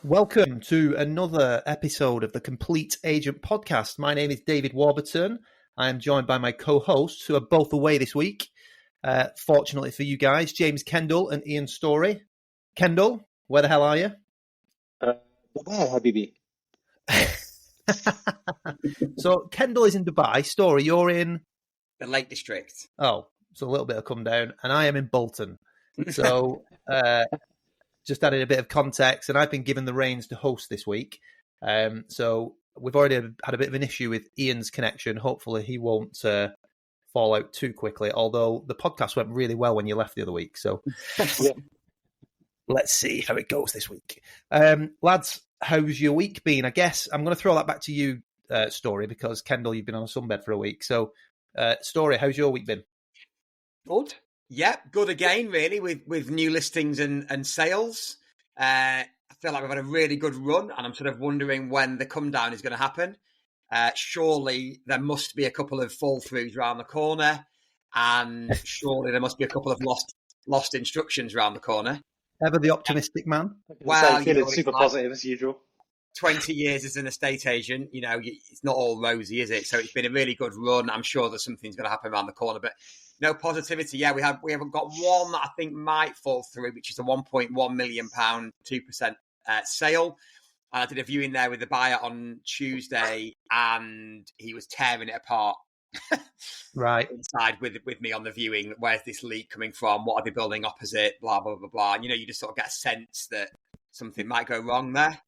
Welcome to another episode of the Complete Agent Podcast. My name is David Warburton. I am joined by my co-hosts who are both away this week. Fortunately for you guys, James Kendall and Ian Storey. Kendall, where the hell are you? Dubai, Habibi. So Kendall is in Dubai. Storey, you're in? The Lake District. Oh, so a little bit of come down. And I am in Bolton. So just adding a bit of context, and I've been given the reins to host this week. So we've already had a bit of an issue with Ian's connection. Hopefully he won't fall out too quickly, although the podcast went really well when you left the other week. So let's see how it goes this week. Lads, how's your week been? I guess I'm going to throw that back to you, Storey, because Kendall, you've been on a sunbed for a week. So Storey, how's your week been? Good. Yeah, good again, really, with new listings and sales. I feel like we've had a really good run, and I'm sort of wondering when the come down is going to happen. Surely there must be a couple of fall throughs around the corner, and surely there must be a couple of lost instructions around the corner. Ever the optimistic man? Well, feeling super positive as usual. 20 years as an estate agent, it's not all rosy, is it? So it's been a really good run. I'm sure that something's going to happen around the corner, but no positivity. Yeah, we haven't got one that I think might fall through, which is a £1.1 million 2% sale. I did a viewing there with the buyer on Tuesday, and he was tearing it apart. Right inside with me on the viewing. Where's this leak coming from? What are they building opposite? Blah blah blah blah. And you just sort of get a sense that something might go wrong there.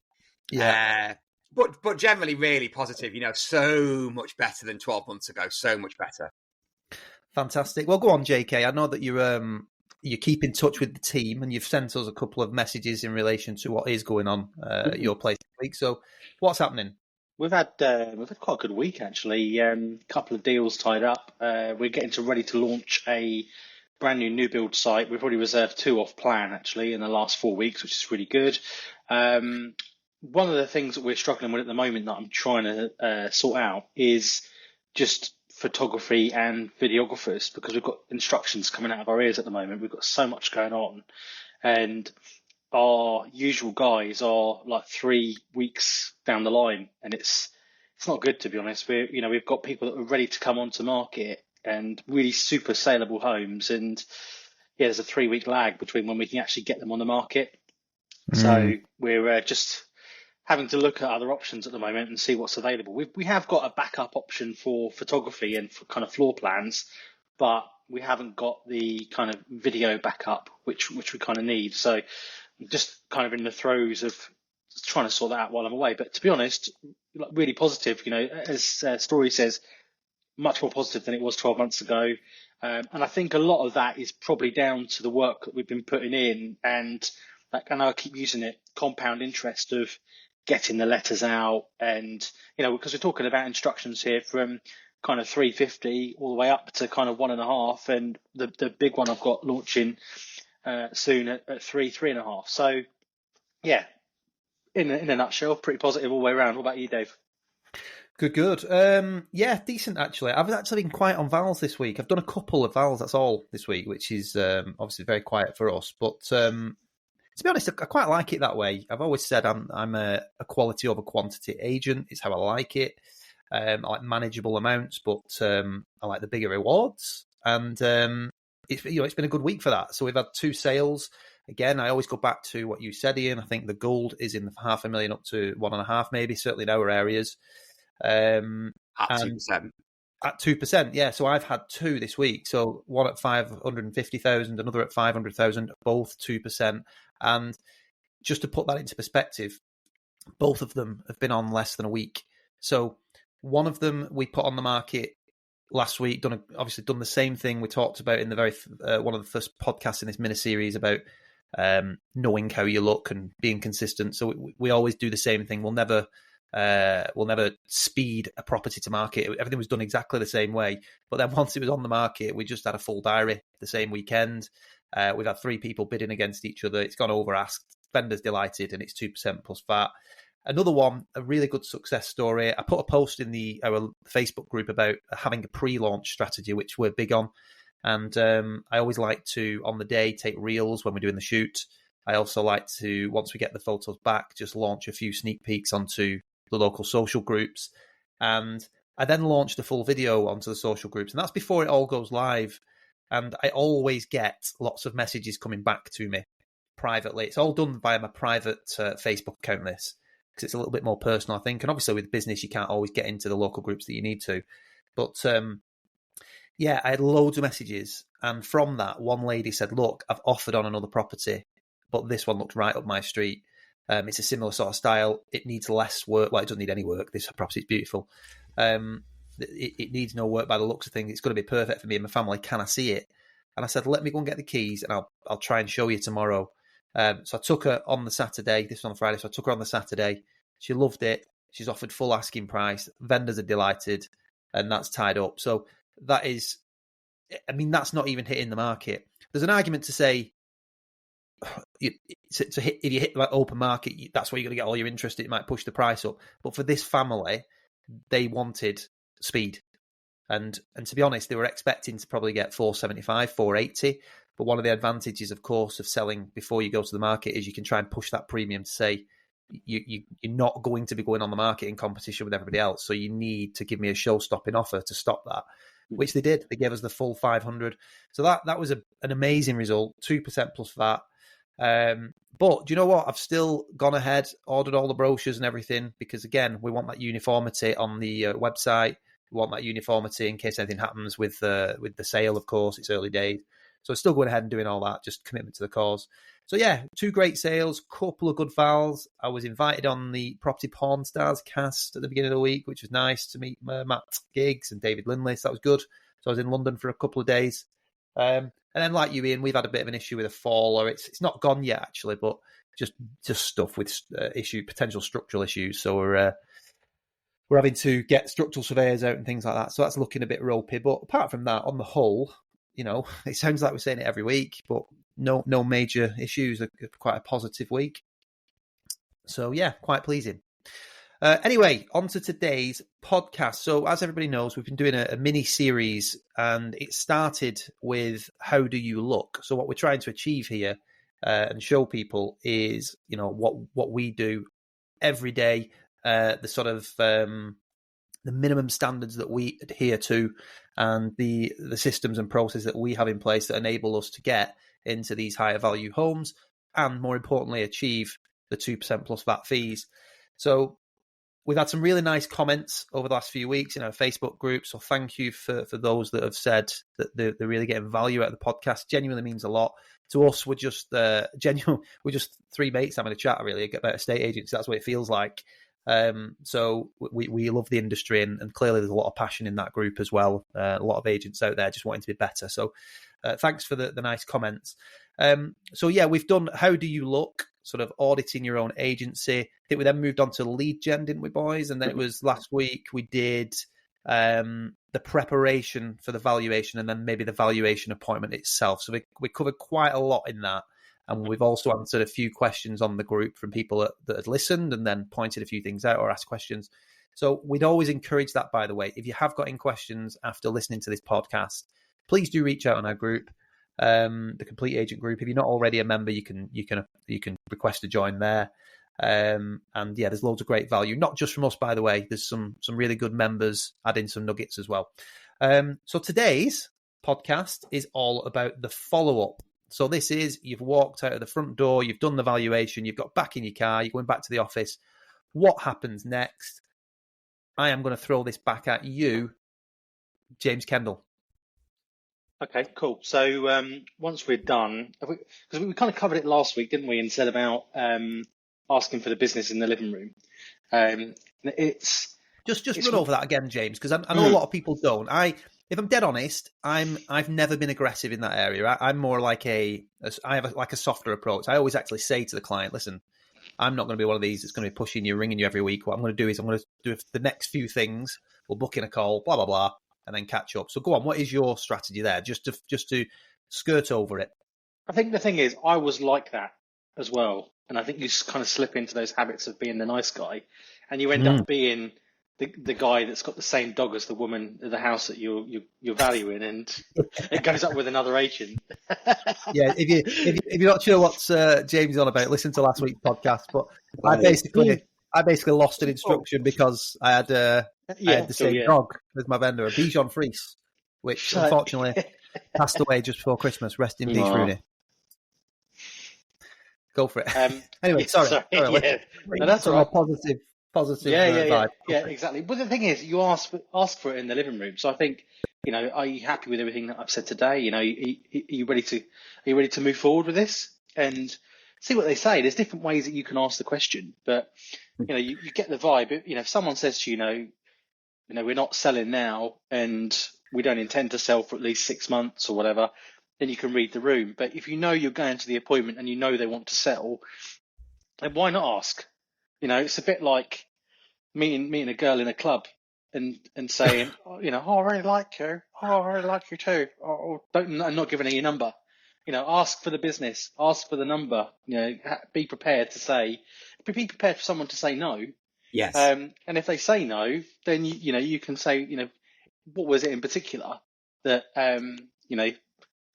Yeah. But generally really positive. So much better than 12 months ago. So much better. Fantastic. Well, go on, JK. I know that you keep in touch with the team, and you've sent us a couple of messages in relation to what is going on at your place this week. So, what's happening? We've had quite a good week actually. Couple of deals tied up. We're getting ready to launch a brand new build site. We've already reserved 2 off plan actually in the last 4 weeks, which is really good. One of the things that we're struggling with at the moment that I'm trying to sort out is just photography and videographers, because we've got instructions coming out of our ears at the moment. We've got so much going on, and our usual guys are like 3 weeks down the line, and it's not good, to be honest. We've got people that are ready to come onto market and really super saleable homes, and there's a 3-week lag between when we can actually get them on the market. So we're just having to look at other options at the moment and see what's available. We have got a backup option for photography and for kind of floor plans, but we haven't got the kind of video backup, which we kind of need. So I'm just kind of in the throes of trying to sort that out while I'm away. But to be honest, really positive, as Storey says, much more positive than it was 12 months ago. And I think a lot of that is probably down to the work that we've been putting in, and I know I keep using it, compound interest of getting the letters out, and because we're talking about instructions here from kind of 350 all the way up to kind of 1.5, and the big one I've got launching soon at 3.5. So yeah, in a nutshell, pretty positive all the way around. What about you, Dave? Good. Yeah, decent actually. I've actually been quiet on vowels this week. I've done a couple of vowels, that's all this week, which is obviously very quiet for us, but to be honest, I quite like it that way. I've always said I'm a quality over quantity agent. It's how I like it. I like manageable amounts, but I like the bigger rewards. And it's been a good week for that. So we've had 2 sales. Again, I always go back to what you said, Ian. I think the gold is in the 500,000 up to 1.5, maybe, certainly in our areas. At 2%. At 2%, yeah. So I've had 2 this week. So one at 550,000, another at 500,000, both 2%. And just to put that into perspective, both of them have been on less than a week. So one of them we put on the market last week, done the same thing we talked about in the very one of the first podcasts in this mini-series about knowing how you look and being consistent. So we always do the same thing. We'll never speed a property to market. Everything was done exactly the same way. But then once it was on the market, we just had a full diary the same weekend. We've had 3 people bidding against each other. It's gone over asked. Vendors delighted, and it's 2% plus VAT. Another one, a really good success story. I put a post in our Facebook group about having a pre-launch strategy, which we're big on. And I always like to, on the day, take reels when we're doing the shoot. I also like to, once we get the photos back, just launch a few sneak peeks onto the local social groups. And I then launched a full video onto the social groups, and that's before it all goes live. And I always get lots of messages coming back to me privately. It's all done via my private Facebook account, this, because it's a little bit more personal, I think. And obviously with business, you can't always get into the local groups that you need to. But yeah, I had loads of messages. And from that, one lady said, look, I've offered on another property, but this one looks right up my street. It's a similar sort of style. It needs less work. Well, it doesn't need any work. This property is beautiful. It needs no work by the looks of things. It's going to be perfect for me and my family. Can I see it? And I said, let me go and get the keys and I'll try and show you tomorrow. So I took her on the Saturday. This was on Friday. So I took her on the Saturday. She loved it. She's offered full asking price. Vendors are delighted, and that's tied up. So that is, I mean, that's not even hitting the market. There's an argument to say, if you hit like open market, that's where you're going to get all your interest. It might push the price up. But for this family, they wanted speed. And to be honest, they were expecting to probably get 475, 480. But one of the advantages, of course, of selling before you go to the market is you can try and push that premium to say you're not going to be going on the market in competition with everybody else. So you need to give me a show-stopping offer to stop that, which they did. They gave us the full 500. So that was an amazing result, 2% plus VAT. But do you know what? I've still gone ahead, ordered all the brochures and everything, because again, we want that uniformity on the website. We want that uniformity in case anything happens with the sale, of course. It's early days. So still going ahead and doing all that, just commitment to the cause. So yeah, 2 great sales, couple of good vals. I was invited on the Property Porn Stars cast at the beginning of the week, which was nice to meet Matt Giggs and David Lindley. So that was good. So I was in London for a couple of days. And then like you, Ian, we've had a bit of an issue with a fall, or it's not gone yet, actually, but just stuff with potential structural issues. So we're having to get structural surveyors out and things like that. So that's looking a bit ropey. But apart from that, on the whole, you know, it sounds like we're saying it every week, but no major issues. Quite a positive week. So yeah, quite pleasing. Anyway, on to today's podcast. So as everybody knows, we've been doing a mini series, and it started with how do you look? So what we're trying to achieve here and show people is, you know, what we do every day, the sort of the minimum standards that we adhere to, and the systems and processes that we have in place that enable us to get into these higher value homes, and more importantly, achieve the 2% plus VAT fees. So we've had some really nice comments over the last few weeks in our Facebook group. So thank you for those that have said that they're really getting value out of the podcast. Genuinely means a lot to us. We're just we're just 3 mates having a chat, really, about estate agents. That's what it feels like. So we love the industry, and clearly there's a lot of passion in that group as well. A lot of agents out there just wanting to be better. So thanks for the nice comments. So yeah, we've done how do you look, sort of auditing your own agency. I think we then moved on to lead gen, didn't we, boys? And then it was last week we did the preparation for the valuation, and then maybe the valuation appointment itself. So we covered quite a lot in that. And we've also answered a few questions on the group from people that had listened and then pointed a few things out or asked questions. So we'd always encourage that, by the way. If you have got any questions after listening to this podcast, please do reach out on our group, the Complete Agent group. If you're not already a member, you can request to join there. And yeah, there's loads of great value, not just from us, by the way. There's some really good members adding some nuggets as well. So today's podcast is all about the follow-up. So this is, you've walked out of the front door, you've done the valuation, you've got back in your car, you're going back to the office. What happens next? I am going to throw this back at you, James Kendall. Okay, cool. So once we're done, because we kind of covered it last week, didn't we, and said about asking for the business in the living room. It's run over that again, James, because I know a lot of people don't. If I'm dead honest, I've never been aggressive in that area. I'm more like I have a softer approach. I always actually say to the client, listen, I'm not going to be one of these that's going to be pushing you, ringing you every week. What I'm going to do is I'm going to do the next few things. We'll book in a call, blah, blah, blah, and then catch up. So go on, what is your strategy there? Just to skirt over it. I think the thing is, I was like that as well. And I think you kind of slip into those habits of being the nice guy, and you end up being the guy that's got the same dog as the woman at the house that you're valuing, and it goes up with another agent. Yeah, if you're not sure what James is on about, listen to last week's podcast. But I basically lost an instruction because I had the same dog as my vendor, a Bichon Frise, which unfortunately passed away just before Christmas. Rest in peace, Rooney. Go for it. Anyway, sorry. No, that's all right. Positive vibe. Yeah, exactly. But the thing is, you ask for it in the living room. So I think, are you happy with everything that I've said today? Are you ready to move forward with this and see what they say? There's different ways that you can ask the question, but you get the vibe. If someone says to we're not selling now and we don't intend to sell for at least 6 months or whatever, then you can read the room. But if you're going to the appointment and they want to sell, then why not ask? It's a bit like meeting a girl in a club and saying, I really like you. Oh, I really like you too. I'm not giving her your number. Ask for the business. Ask for the number. Be prepared for someone to say no. Yes. And if they say no, then you can say, what was it in particular that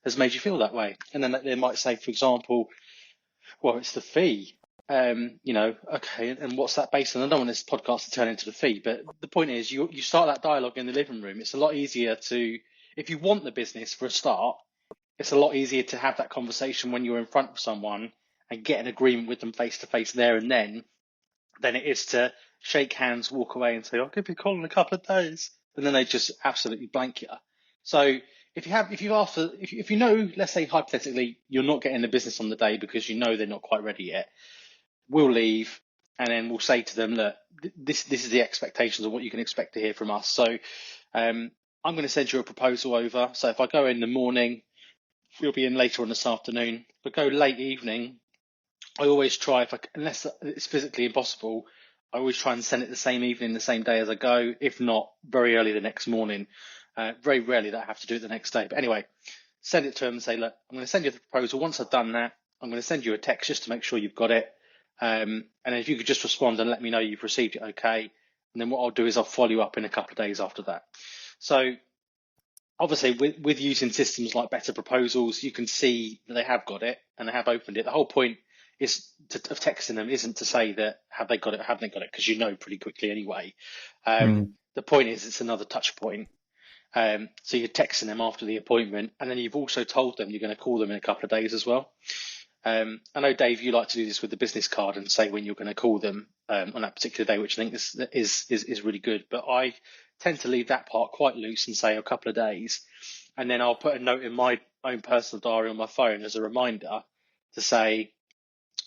has made you feel that way? And then they might say, for example, well, it's the fee. Okay, and what's that based on? I don't want this podcast to turn into the fee, but the point is you start that dialogue in the living room. It's a lot easier if you want the business for a start, it's a lot easier to have that conversation when you're in front of someone and get an agreement with them face to face there and then than it is to shake hands, walk away and say, I'll give you a call in a couple of days. And then they just absolutely blank you. So if you know, let's say hypothetically, you're not getting the business on the day because they're not quite ready yet, we'll leave and then we'll say to them, look, this is the expectations of what you can expect to hear from us. So I'm going to send you a proposal over. So if I go in the morning, we'll be in later on this afternoon. If I go late evening, I always try, unless it's physically impossible, I always try and send it the same evening, the same day as I go, if not very early the next morning. Very rarely that I have to do it the next day. But anyway, send it to them and say, look, I'm going to send you the proposal. Once I've done that, I'm going to send you a text just to make sure you've got it. And if you could just respond and let me know you've received it, okay. And then what I'll do is I'll follow you up in a couple of days after that. So obviously with using systems like Better Proposals, you can see that they have got it and they have opened it. The whole point of texting them isn't to say that have they got it or haven't they got it, because pretty quickly anyway. The point is it's another touch point. So you're texting them after the appointment, and then you've also told them you're going to call them in a couple of days as well. I know, Dave, you like to do this with the business card and say when you're going to call them on that particular day, which I think is really good. But I tend to leave that part quite loose and say a couple of days, and then I'll put a note in my own personal diary on my phone as a reminder to say,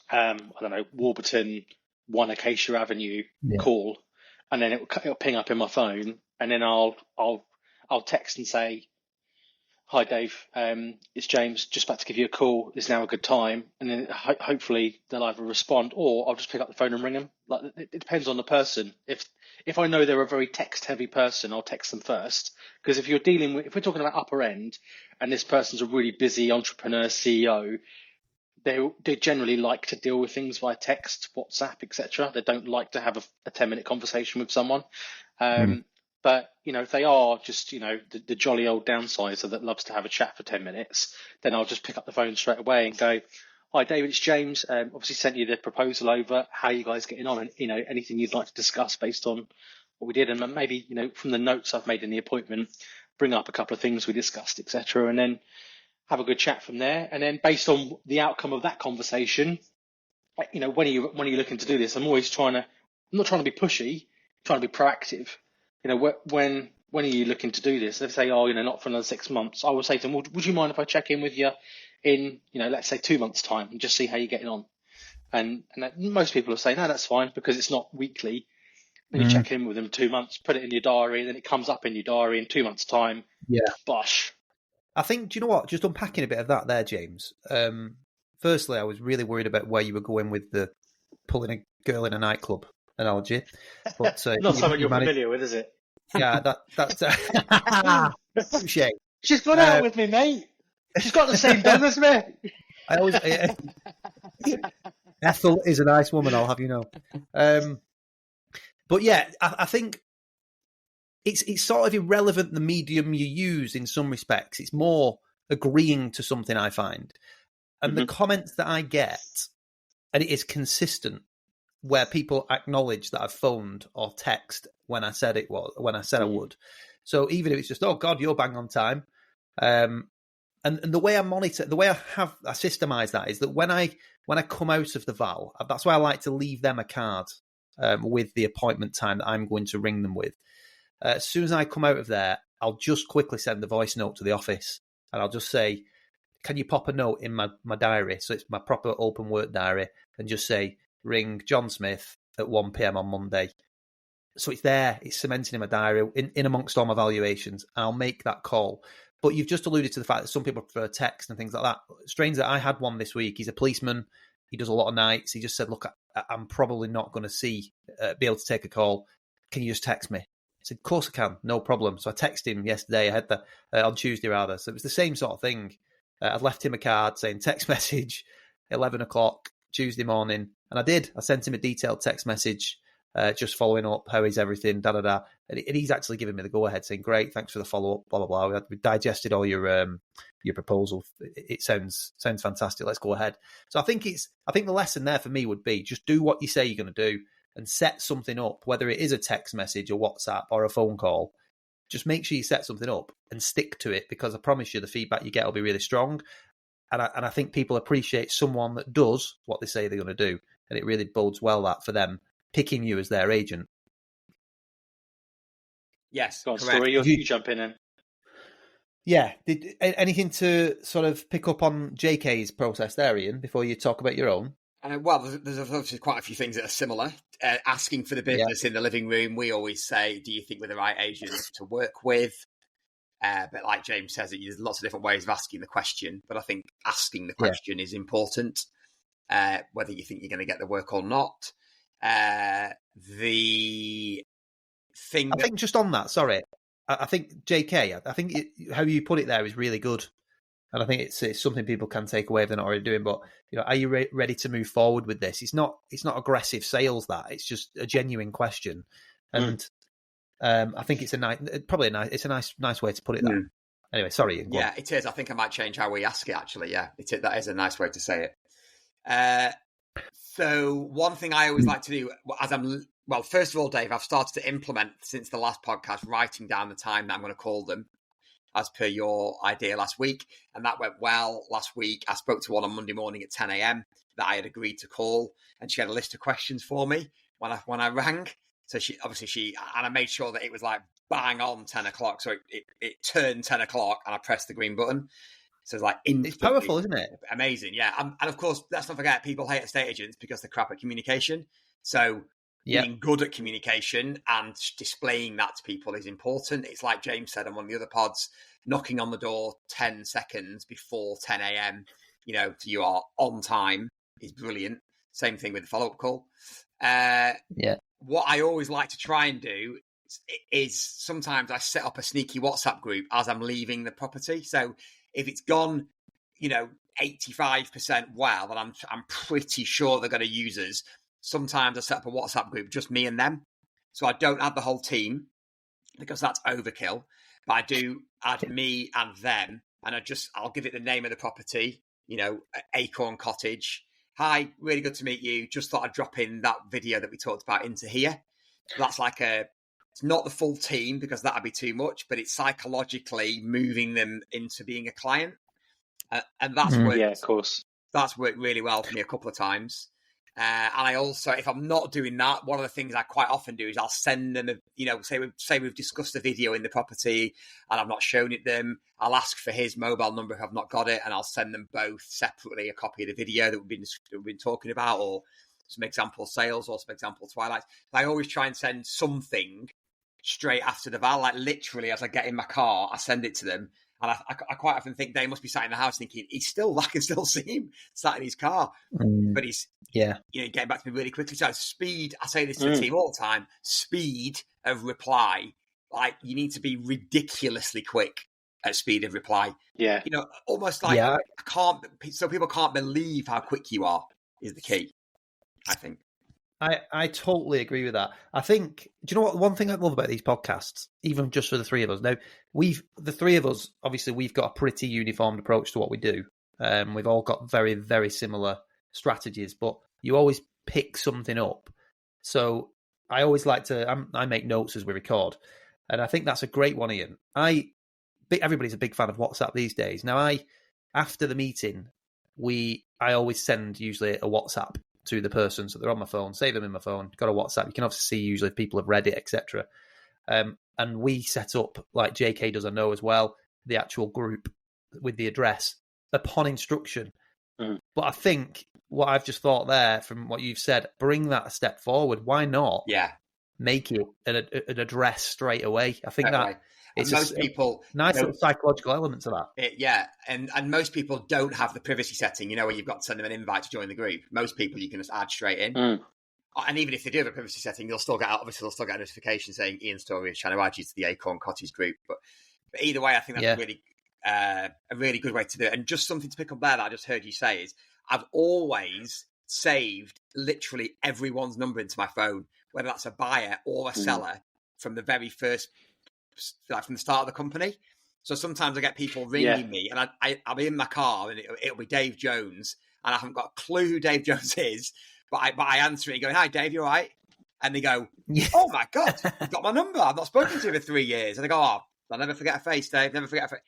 I don't know, Warburton, 1 Acacia Avenue, call, and then it'll ping up in my phone, and then I'll text and say, hi Dave, it's James, just about to give you a call, is now a good time? And then hopefully they'll either respond or I'll just pick up the phone and ring them. Like, it depends on the person. If I know they're a very text heavy person, I'll text them first, because if we're talking about upper end and this person's a really busy entrepreneur, CEO, they generally like to deal with things via text, WhatsApp, etc. They don't like to have a 10-minute conversation with someone. But, if they are just, the jolly old downsizer that loves to have a chat for 10 minutes, then I'll just pick up the phone straight away and go, hi, David, it's James. Obviously sent you the proposal over. How are you guys getting on? And, anything you'd like to discuss based on what we did. And maybe, from the notes I've made in the appointment, bring up a couple of things we discussed, etc. And then have a good chat from there. And then based on the outcome of that conversation, when are you looking to do this? I'm not trying to be pushy, trying to be proactive. When are you looking to do this? If they say, not for another 6 months, I will say to them, well, would you mind if I check in with you in, let's say 2 months' time and just see how you're getting on? And most people will say, no, that's fine, because it's not weekly. Then you check in with them 2 months, put it in your diary, and then it comes up in your diary in 2 months' time. Yeah. Bosh. I think, do you know what? Just unpacking a bit of that there, James. Firstly, I was really worried about where you were going with the pulling a girl in a nightclub analogy. But not something you're familiar with, is it? Yeah, that's shame. She's gone out with me, mate. She's got the same dog as me. Ethel is a nice woman, I'll have you know. But yeah, I think it's sort of irrelevant the medium you use in some respects. It's more agreeing to something, I find. And the comments that I get, and it is consistent, where people acknowledge that I've phoned or text when I said I would. So even if it's just, oh God, you're bang on time. And the way I monitor, the way I systemize that is that when I come out of the Val, that's why I like to leave them a card with the appointment time that I'm going to ring them with. As soon as I come out of there, I'll just quickly send the voice note to the office, and I'll just say, can you pop a note in my diary? So it's my proper open work diary, and just say, ring John Smith at 1 p.m. on Monday. So it's there, it's cemented in my diary, in amongst all my valuations. I'll make that call. But you've just alluded to the fact that some people prefer text and things like that. Strange that I had one this week. He's a policeman. He does a lot of nights. He just said, look, I'm probably not going to be able to take a call. Can you just text me? I said, of course I can, no problem. So I texted him yesterday. I had on Tuesday rather. So it was the same sort of thing. I'd left him a card saying text message, 11 o'clock, Tuesday morning. And I did. I sent him a detailed text message, just following up, how is everything, da-da-da. And he's actually given me the go-ahead, saying, great, thanks for the follow-up, blah, blah, blah. We digested all your proposal. It sounds fantastic. Let's go ahead. So I think the lesson there for me would be just do what you say you're going to do and set something up, whether it is a text message or WhatsApp or a phone call. Just make sure you set something up and stick to it, because I promise you the feedback you get will be really strong. And I think people appreciate someone that does what they say they're going to do. And it really bodes well that for them picking you as their agent. Yes, go on, Storey, you jump in. Yeah. Did anything to sort of pick up on JK's process there, Ian, before you talk about your own? Well, there's obviously quite a few things that are similar. Asking for the business in the living room, we always say, do you think we're the right agent to work with? But like James says, there's lots of different ways of asking the question. But I think asking the question is important, whether you think you're going to get the work or not. I think just on that, sorry, I think JK, I think how you put it there is really good. And I think it's something people can take away if they're not already doing. But are you ready to move forward with this? It's not aggressive sales. It's just a genuine question, and I think it's a nice way to put it. That anyway. Sorry. Ian, yeah, it is. I think I might change how we ask it. Actually, yeah, that is a nice way to say it. So one thing I always like to do, first of all, Dave, I've started to implement since the last podcast, writing down the time that I'm going to call them, as per your idea last week. And that went well last week. I spoke to one on Monday morning at 10 a.m. that I had agreed to call, and she had a list of questions for me when I rang. So and I made sure that it was like bang on 10 o'clock. So it turned 10 o'clock and I pressed the green button. So it's like, it's powerful, isn't it? Amazing. Yeah. And of course, let's not forget, people hate estate agents because they're crap at communication. So being good at communication and displaying that to people is important. It's like James said on one of the other pods, knocking on the door 10 seconds before 10 a.m., so you are on time is brilliant. Same thing with the follow-up call. What I always like to try and do is sometimes I set up a sneaky WhatsApp group as I'm leaving the property. So if it's gone, 85% well, then I'm pretty sure they're going to use us. Sometimes I set up a WhatsApp group, just me and them. So I don't add the whole team because that's overkill. But I do add me and them. And I'll give it the name of the property, Acorn Cottage. Hi, really good to meet you. Just thought I'd drop in that video that we talked about into here. So that's it's not the full team because that'd be too much, but it's psychologically moving them into being a client. And that's worked. Yeah, of course. That's worked really well for me a couple of times. And I also, if I'm not doing that, one of the things I quite often do is I'll send them, say we've discussed a video in the property and I've not shown it them. I'll ask for his mobile number if I've not got it, and I'll send them both separately a copy of the video that we've been talking about, or some example sales or some example twilights. I always try and send something straight after the val, like literally as I get in my car, I send it to them. And I quite often think they must be sat in the house thinking, I can still see him sat in his car. But he's getting back to me really quickly. So speed, I say this to the team all the time, speed of reply. Like, you need to be ridiculously quick at speed of reply. Yeah. Almost like so people can't believe how quick you are is the key, I think. I totally agree with that. I think, do you know what? One thing I love about these podcasts, even just for the three of us, now the three of us, obviously, we've got a pretty uniformed approach to what we do. We've all got very, very similar strategies, but you always pick something up. So I always like to, I make notes as we record, and I think that's a great one, Ian. Everybody's a big fan of WhatsApp these days. Now, after the meeting, I always send usually a WhatsApp to the person, so they're on my phone, save them in my phone, got a WhatsApp. You can obviously see usually if people have read it, etc. And we set up, like JK does, I know as well, the actual group with the address upon instruction. Mm. But I think what I've just thought there from what you've said, bring that a step forward. Why not? Yeah. Make it an address straight away. I think that it's most people nice little psychological elements of that. And most people don't have the privacy setting, where you've got to send them an invite to join the group. Most people you can just add straight in. Mm. And even if they do have a privacy setting, they'll still get a notification saying Ian Storey is trying to add you to the Acorn Cottage group. But either way, I think that's a really good way to do it. And just something to pick up there that I just heard you say is I've always saved literally everyone's number into my phone, whether that's a buyer or a seller from the very first, like from the start of the company. So sometimes I get people ringing me and I'll be in my car and it'll be Dave Jones and I haven't got a clue who Dave Jones is, but I answer it and go, "Hi Dave, you all right?" And they go, "Oh my God, you've got my number. I've not spoken to you for 3 years." And I go, "Oh, I'll never forget a face, Dave. Never forget a face."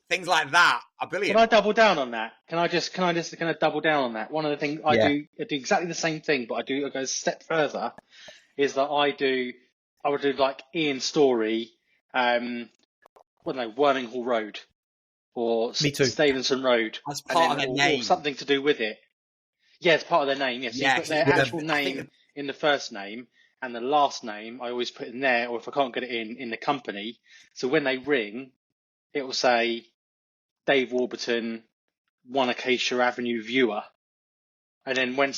Things like that are brilliant. Can I double down on that? Can I just kind of double down on that? One of the things I do exactly the same thing, but I go a step further, is that I would do like Ian Storey, Worming Hall Road or Stevenson Road. That's part of their name. Or something to do with it. Yeah, it's part of their name. Yes, yeah, so you put their actual name in the first name and the last name I always put in there, or if I can't get it in the company. So when they ring, it will say Dave Warburton, 1 Acacia Avenue viewer. And then when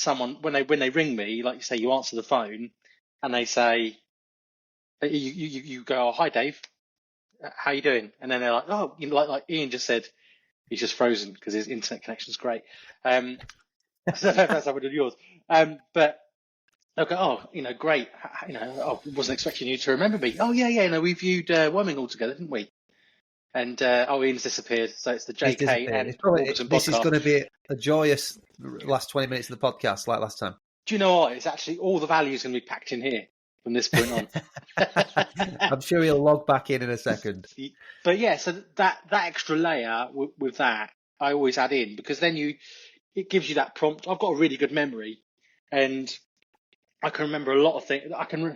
they ring me, like you say, you answer the phone and they say, you go, "Oh, hi Dave, how you doing?" And then they're like, "Oh, like Ian just said," he's just frozen because his internet connection's great. So that's how we did yours. But they'll go, "Oh, great. I wasn't expecting you to remember me." "Oh, yeah. We viewed Worming Hall together, didn't we?" And Ian's disappeared. So it's the JK and Warburton podcast. This is going to be a joyous last 20 minutes of the podcast, like last time. Do you know what? It's actually all the value is going to be packed in here from this point on. I'm sure he'll log back in a second. But yeah, so that extra layer with that, I always add in because then it gives you that prompt. I've got a really good memory, and I can remember a lot of things.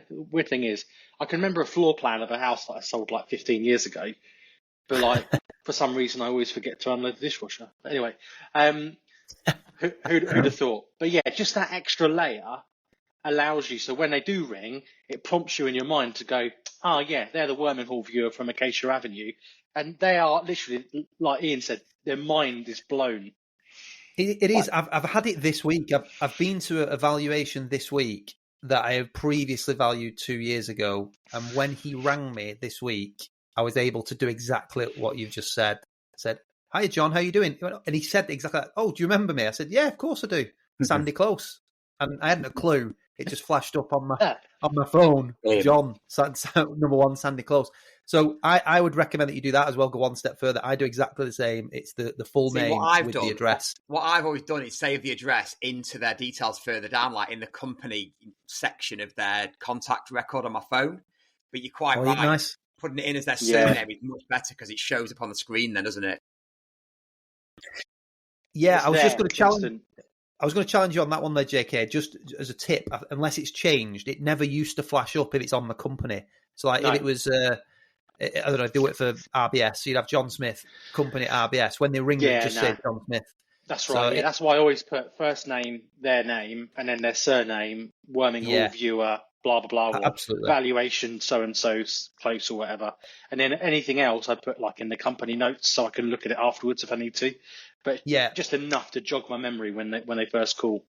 Weird thing is, I can remember a floor plan of a house that I sold like 15 years ago. But like for some reason, I always forget to unload the dishwasher. But anyway, who'd have thought? But yeah, just that extra layer allows you. So when they do ring, it prompts you in your mind to go, "Oh yeah, they're the Worming Hall viewer from Acacia Avenue," and they are literally, like Ian said, their mind is blown. It is. I've had it this week. I've been to a valuation this week that I have previously valued 2 years ago, and when he rang me this week, I was able to do exactly what you've just said. I said, "Hi, John, how you doing?" And he said exactly that. "Oh, do you remember me?" I said, "Yeah, of course I do. Sandy Close." And I hadn't a clue. It just flashed up on my phone. John, number 1, Sandy Close. So I would recommend that you do that as well. Go one step further. I do exactly the same. It's the full name with the address. What I've always done is save the address into their details further down, like in the company section of their contact record on my phone. But you're quite right. Nice. Putting it in as their surname is much better because it shows up on the screen then, doesn't it? Yeah, I was just going to challenge you on that one there, JK, just as a tip. Unless it's changed, it never used to flash up if it's on the company. So like if it was, I don't know, if they work for RBS, so you'd have John Smith, company at RBS. When they ring it, just say John Smith. That's right. So that's why I always put first name, their name, and then their surname, Worming Hall viewer, blah, blah, blah, or valuation so-and-so's close or whatever. And then anything else I put like in the company notes so I can look at it afterwards if I need to. But just enough to jog my memory when they first call.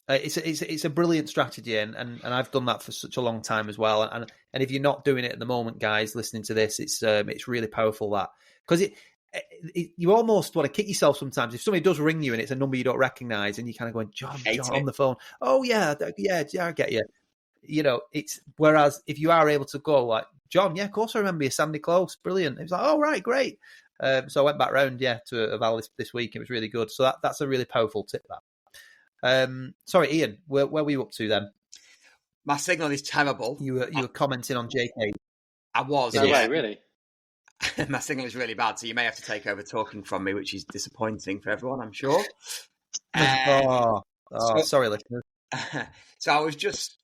It's a brilliant strategy, and I've done that for such a long time as well. And if you're not doing it at the moment, guys, listening to this, it's really powerful that because you almost want to kick yourself sometimes. If somebody does ring you and it's a number you don't recognise and you kind of going, John on the phone. Oh, yeah, I get you. You know, it's whereas if you are able to go like, John, yeah, of course I remember you, Sandy Close, brilliant. It was like, oh, right, great. So I went back round, to a Val this week. It was really good. So that's a really powerful tip, that. Sorry, Ian, where were you up to then? My signal is terrible. You were commenting on JK. I was. No way, really? My signal is really bad, so you may have to take over talking from me, which is disappointing for everyone, I'm sure. Sorry, listeners. So I was just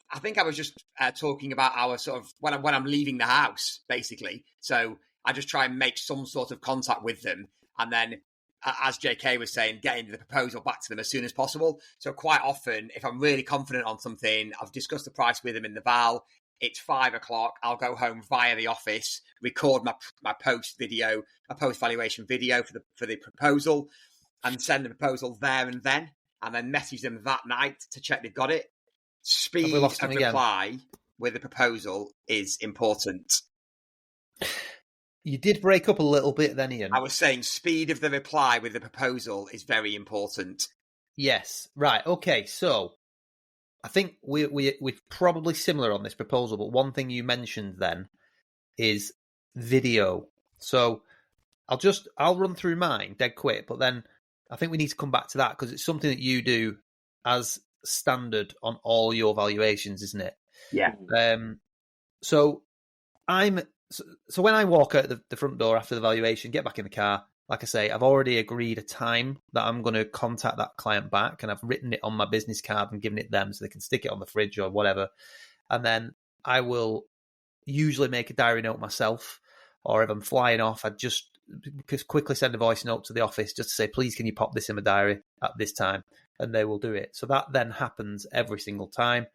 talking about our sort of when I'm leaving the house, basically. So I just try and make some sort of contact with them, and then, as JK was saying, getting the proposal back to them as soon as possible. So quite often, if I'm really confident on something, I've discussed the price with them in the Val. It's 5 o'clock. I'll go home via the office, record my post valuation video for the proposal, and send the proposal there and then message them that night to check they've got it. Speed of reply with the proposal is important. You did break up a little bit then, Ian. I was saying speed of the reply with the proposal is very important. Yes. Right. Okay. So I think we're probably similar on this proposal, but one thing you mentioned then is video. So I'll run through mine dead quick, but then I think we need to come back to that because it's something that you do as standard on all your valuations, isn't it? Yeah. So when I walk out the front door after the valuation, get back in the car, like I say, I've already agreed a time that I'm going to contact that client back, and I've written it on my business card and given it them so they can stick it on the fridge or whatever. And then I will usually make a diary note myself, or if I'm flying off, I'd just quickly send a voice note to the office just to say, please, can you pop this in my diary at this time? And they will do it. So that then happens every single time.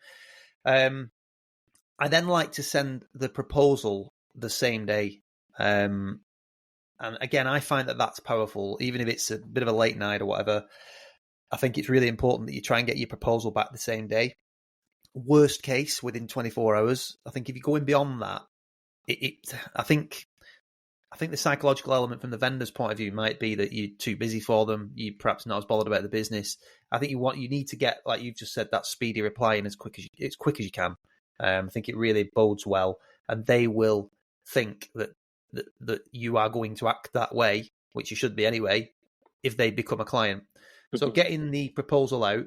I then like to send the proposal the same day. And again, I find that that's powerful, even if it's a bit of a late night or whatever. I think it's really important that you try and get your proposal back the same day. Worst case, within 24 hours. I think if you're going beyond that, I think the psychological element from the vendor's point of view might be that you're too busy for them. You're perhaps not as bothered about the business. I think you need to get, like you've just said, that speedy reply in as quick as you can. I think it really bodes well, and they will think that you are going to act that way, which you should be anyway, if they become a client. So getting the proposal out,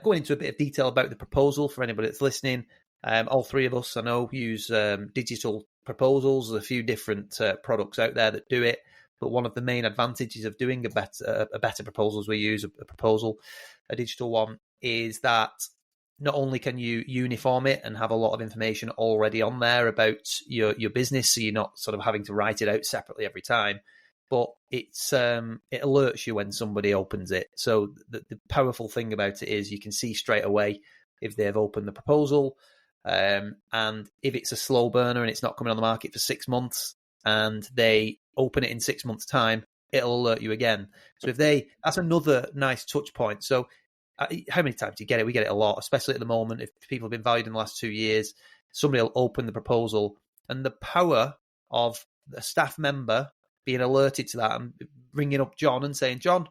going into a bit of detail about the proposal for anybody that's listening. All three of us, I know, use digital proposals. There's a few different products out there that do it, but one of the main advantages of doing a better proposal, as we use a digital one, is that not only can you uniform it and have a lot of information already on there about your business, so you're not sort of having to write it out separately every time, but it alerts you when somebody opens it. So the powerful thing about it is you can see straight away if they've opened the proposal, and if it's a slow burner and it's not coming on the market for 6 months and they open it in 6 months' time, it'll alert you again. So that's another nice touch point. So how many times do you get it? We get it a lot, especially at the moment. If people have been valued in the last 2 years, somebody will open the proposal, and the power of a staff member being alerted to that and ringing up John and saying, John,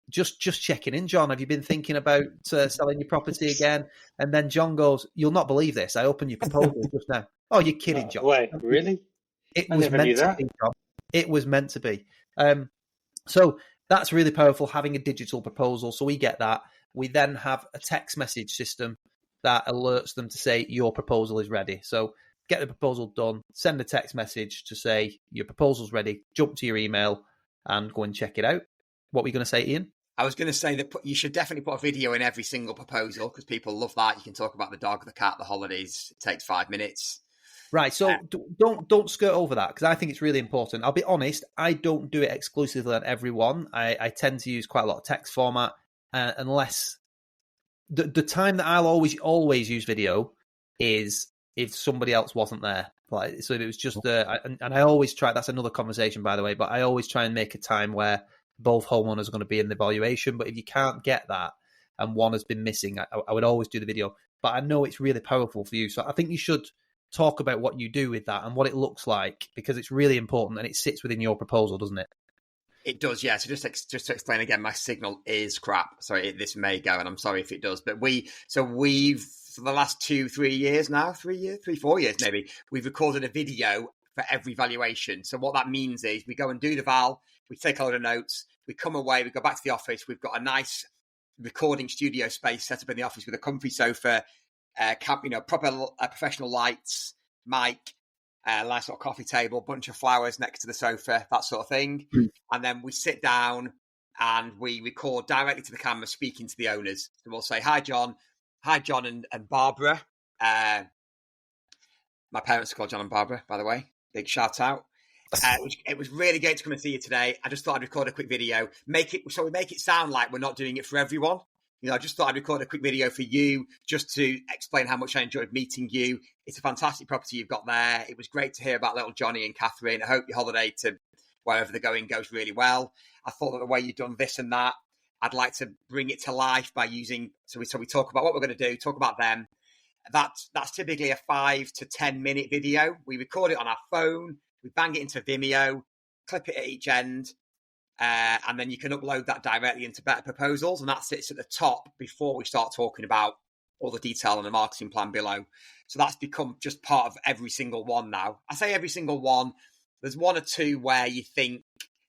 just checking in, John, have you been thinking about selling your property again? And then John goes, you'll not believe this. I opened your proposal just now. Oh, you're kidding, John. Wait, really? It was meant to be, John. It was meant to be. So that's really powerful, having a digital proposal. So we get that. We then have a text message system that alerts them to say your proposal is ready. So get the proposal done, send a text message to say your proposal's ready, jump to your email and go and check it out. What were you going to say, Ian? I was going to say that you should definitely put a video in every single proposal because people love that. You can talk about the dog, the cat, the holidays. It takes 5 minutes. Right, so don't skirt over that because I think it's really important. I'll be honest, I don't do it exclusively on everyone. I tend to use quite a lot of text format unless the time that I'll always use video is if somebody else wasn't there. Like, so if it was just and I always try. That's another conversation, by the way. But I always try and make a time where both homeowners are going to be in the valuation. But if you can't get that and one has been missing, I would always do the video. But I know it's really powerful for you, so I think you should talk about what you do with that and what it looks like, because it's really important and it sits within your proposal, doesn't it? It does, yeah. So just to explain again, my signal is crap. Sorry, this may go, and I'm sorry if it does. But we've for the last 4 years maybe, we've recorded a video for every valuation. So what that means is we go and do the val, we take a load of notes, we come away, we go back to the office. We've got a nice recording studio space set up in the office with a comfy sofa, proper professional lights, mic. Nice little coffee table, bunch of flowers next to the sofa, that sort of thing. And then we sit down and we record directly to the camera, speaking to the owners. So we'll say, hi, John and Barbara. My parents are called John and Barbara, by the way. Big shout out. It was really great to come and see you today. I just thought I'd record a quick video. We make it sound like we're not doing it for everyone. I just thought I'd record a quick video for you just to explain how much I enjoyed meeting you. It's a fantastic property you've got there. It was great to hear about little Johnny and Catherine. I hope your holiday to wherever they're going goes really well. I thought that the way you've done this and that, I'd like to bring it to life by using... So we talk about what we're going to do, talk about them. That's typically a 5 to 10 minute video. We record it on our phone. We bang it into Vimeo, clip it at each end. And then you can upload that directly into Better Proposals, and that sits at the top before we start talking about all the detail on the marketing plan below. So that's become just part of every single one now. I say every single one. There's one or two where you think,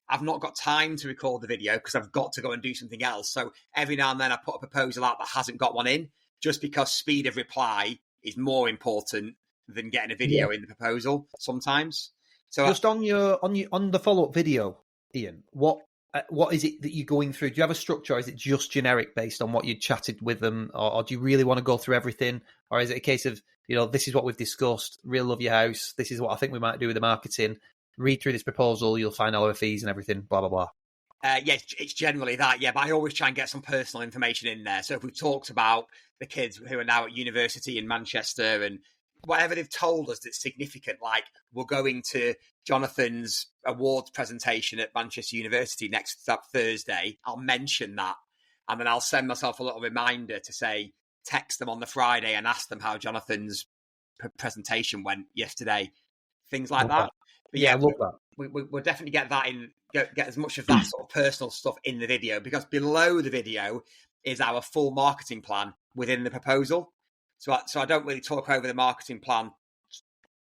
I've not got time to record the video because I've got to go and do something else. So every now and then I put a proposal out that hasn't got one in, just because speed of reply is more important than getting a video in the proposal sometimes. So just on the follow-up video, Ian, what is it that you're going through? Do you have a structure, or is it just generic based on what you chatted with them, or do you really want to go through everything, or is it a case of, this is what we've discussed, really love your house, this is what I think we might do with the marketing, read through this proposal, you'll find all our fees and everything, blah, blah, blah? It's generally that, but I always try and get some personal information in there. So if we've talked about the kids who are now at university in Manchester and whatever they've told us that's significant, like we're going to Jonathan's awards presentation at Manchester University next Thursday, I'll mention that. And then I'll send myself a little reminder to say, text them on the Friday and ask them how Jonathan's presentation went yesterday. Things like that. But I love that. We'll definitely get that in, get as much of that sort of personal stuff in the video, because below the video is our full marketing plan within the proposal. So I don't really talk over the marketing plan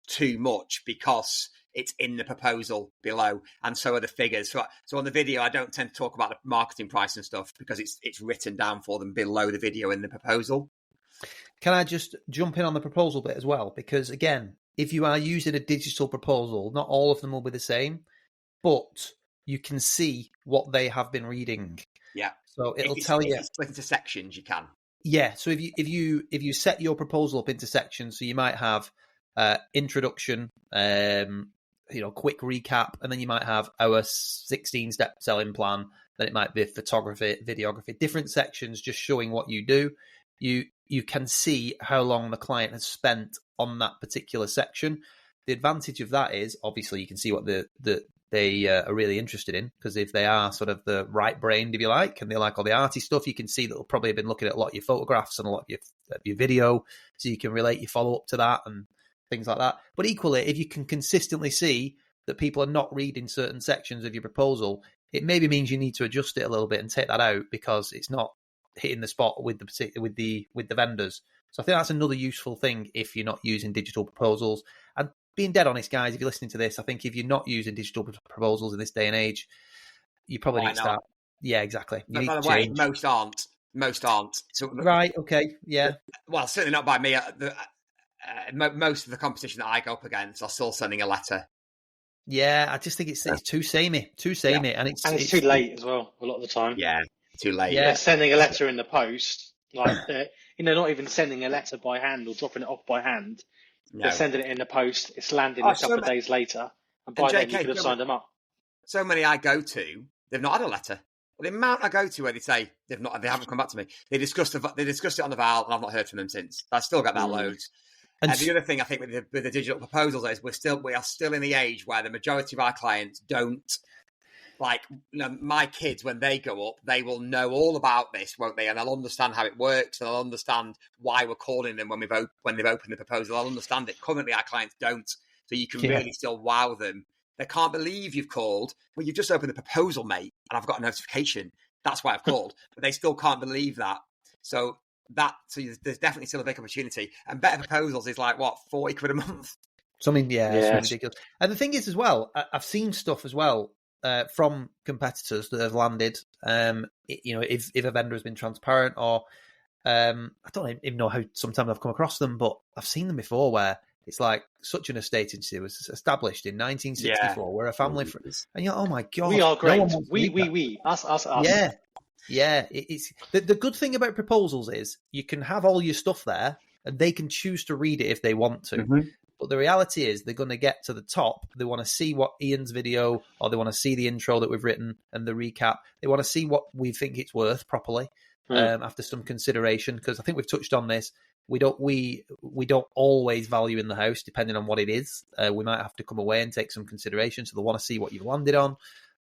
too much because it's in the proposal below, and so are the figures. So on the video, I don't tend to talk about the marketing price and stuff because it's written down for them below the video in the proposal. Can I just jump in on the proposal bit as well? Because again, if you are using a digital proposal, not all of them will be the same, but you can see what they have been reading. Yeah. So it'll tell you. If it's split into sections, you can. Yeah, so if you set your proposal up into sections, so you might have introduction, quick recap, and then you might have our 16-step selling plan. Then it might be photography, videography, different sections, just showing what you do. You can see how long the client has spent on that particular section. The advantage of that is obviously you can see what they are really interested in, because if they are sort of the right-brained, if you like, and they like all the arty stuff, you can see that they'll probably have been looking at a lot of your photographs and a lot of your video, so you can relate your follow-up to that and things like that. But equally, if you can consistently see that people are not reading certain sections of your proposal, it maybe means you need to adjust it a little bit and take that out because it's not hitting the spot with the vendors. So I think that's another useful thing if you're not using digital proposals. And being dead honest, guys, if you're listening to this, I think if you're not using digital proposals in this day and age, you probably need to start. Yeah, exactly. But by the way, most aren't. So, right, okay, yeah. Well, certainly not by me. Most of the competition that I go up against are still sending a letter. Yeah, I just think it's too samey, and it's too late as well a lot of the time. Yeah, too late. Yeah, sending a letter in the post, like not even sending a letter by hand or dropping it off by hand. No. They're sending it in the post. It's landing a couple of days later, and by then you could have signed them up. So many I go to, they've not had a letter. Well, the amount I go to where they say they haven't come back to me. They discussed it on the Val, and I've not heard from them since. I still get that loads. And the other thing I think with the digital proposals is we are still in the age where the majority of our clients don't like, my kids, when they grow up, they will know all about this, won't they? And they'll understand how it works, and they'll understand why we're calling them when they've opened the proposal. They'll understand it. Currently, our clients don't, so you can really still wow them. They can't believe you've called. Well, you've just opened the proposal, mate, and I've got a notification. That's why I've called. But they still can't believe that. So there's definitely still a big opportunity. And better proposals is like, what, 40 quid a month? Something, it's ridiculous. And the thing is as well, I've seen stuff as well from competitors that have landed. If a vendor has been transparent, or I don't even know how sometimes I've come across them, but I've seen them before where it's like such an estate agency was established in 1964. We're a family, and you're, oh my god, we are great. No we us. Yeah. It's the good thing about proposals is you can have all your stuff there, and they can choose to read it if they want to. Mm-hmm. But the reality is they're going to get to the top. They want to see what Ian's video, or they want to see the intro that we've written and the recap. They want to see what we think it's worth properly after some consideration. Because I think we've touched on this. We don't always value in the house, depending on what it is. We might have to come away and take some consideration. So they want to see what you've landed on,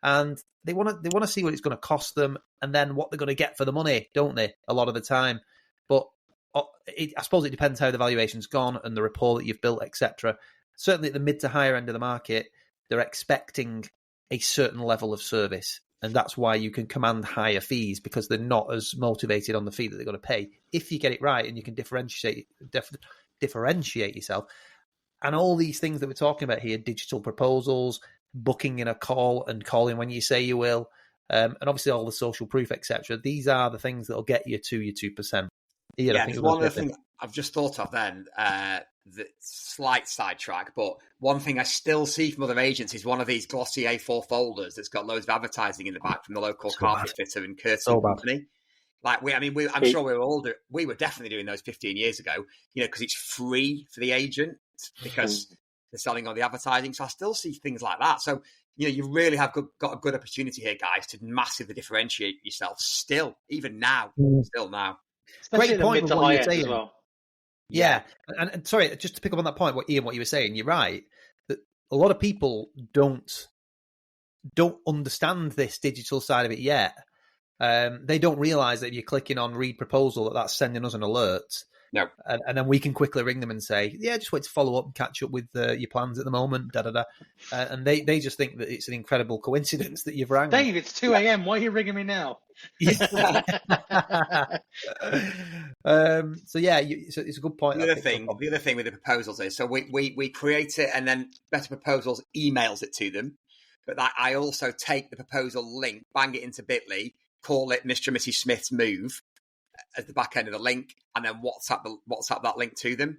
and they want to see what it's going to cost them, and then what they're going to get for the money, don't they? A lot of the time, but I suppose it depends how the valuation's gone and the rapport that you've built, etc. Certainly at the mid to higher end of the market, they're expecting a certain level of service. And that's why you can command higher fees, because they're not as motivated on the fee that they're going to pay. If you get it right and you can differentiate yourself. And all these things that we're talking about here, digital proposals, booking in a call and calling when you say you will, and obviously all the social proof, etc. These are the things that will get you to your 2%. Ian, I think one of the things I've just thought of then, the slight sidetrack, but one thing I still see from other agents is one of these glossy A4 folders that's got loads of advertising in the back from the local carpet fitter and curtain company. Like I'm sure we were definitely doing those 15 years ago, because it's free for the agent because they're selling all the advertising. So I still see things like that. So, you really have got a good opportunity here, guys, to massively differentiate yourself still, even now, still now. Especially great point with what you're saying. As well. Yeah. And sorry, just to pick up on that point, what you were saying, you're right, that a lot of people don't understand this digital side of it yet. They don't realise that if you're clicking on read proposal, that's sending us an alert. No. And then we can quickly ring them and say, just wait to follow up and catch up with your plans at the moment, and they just think that it's an incredible coincidence that you've rang. Dave, it's 2 a.m. Why are you ringing me now? So it's a good point. The other thing with the proposals is, so we create it, and then Better Proposals emails it to them. But I also take the proposal link, bang it into Bitly, call it Mr. and Mrs. Smith's move as the back end of the link, and then WhatsApp that link to them.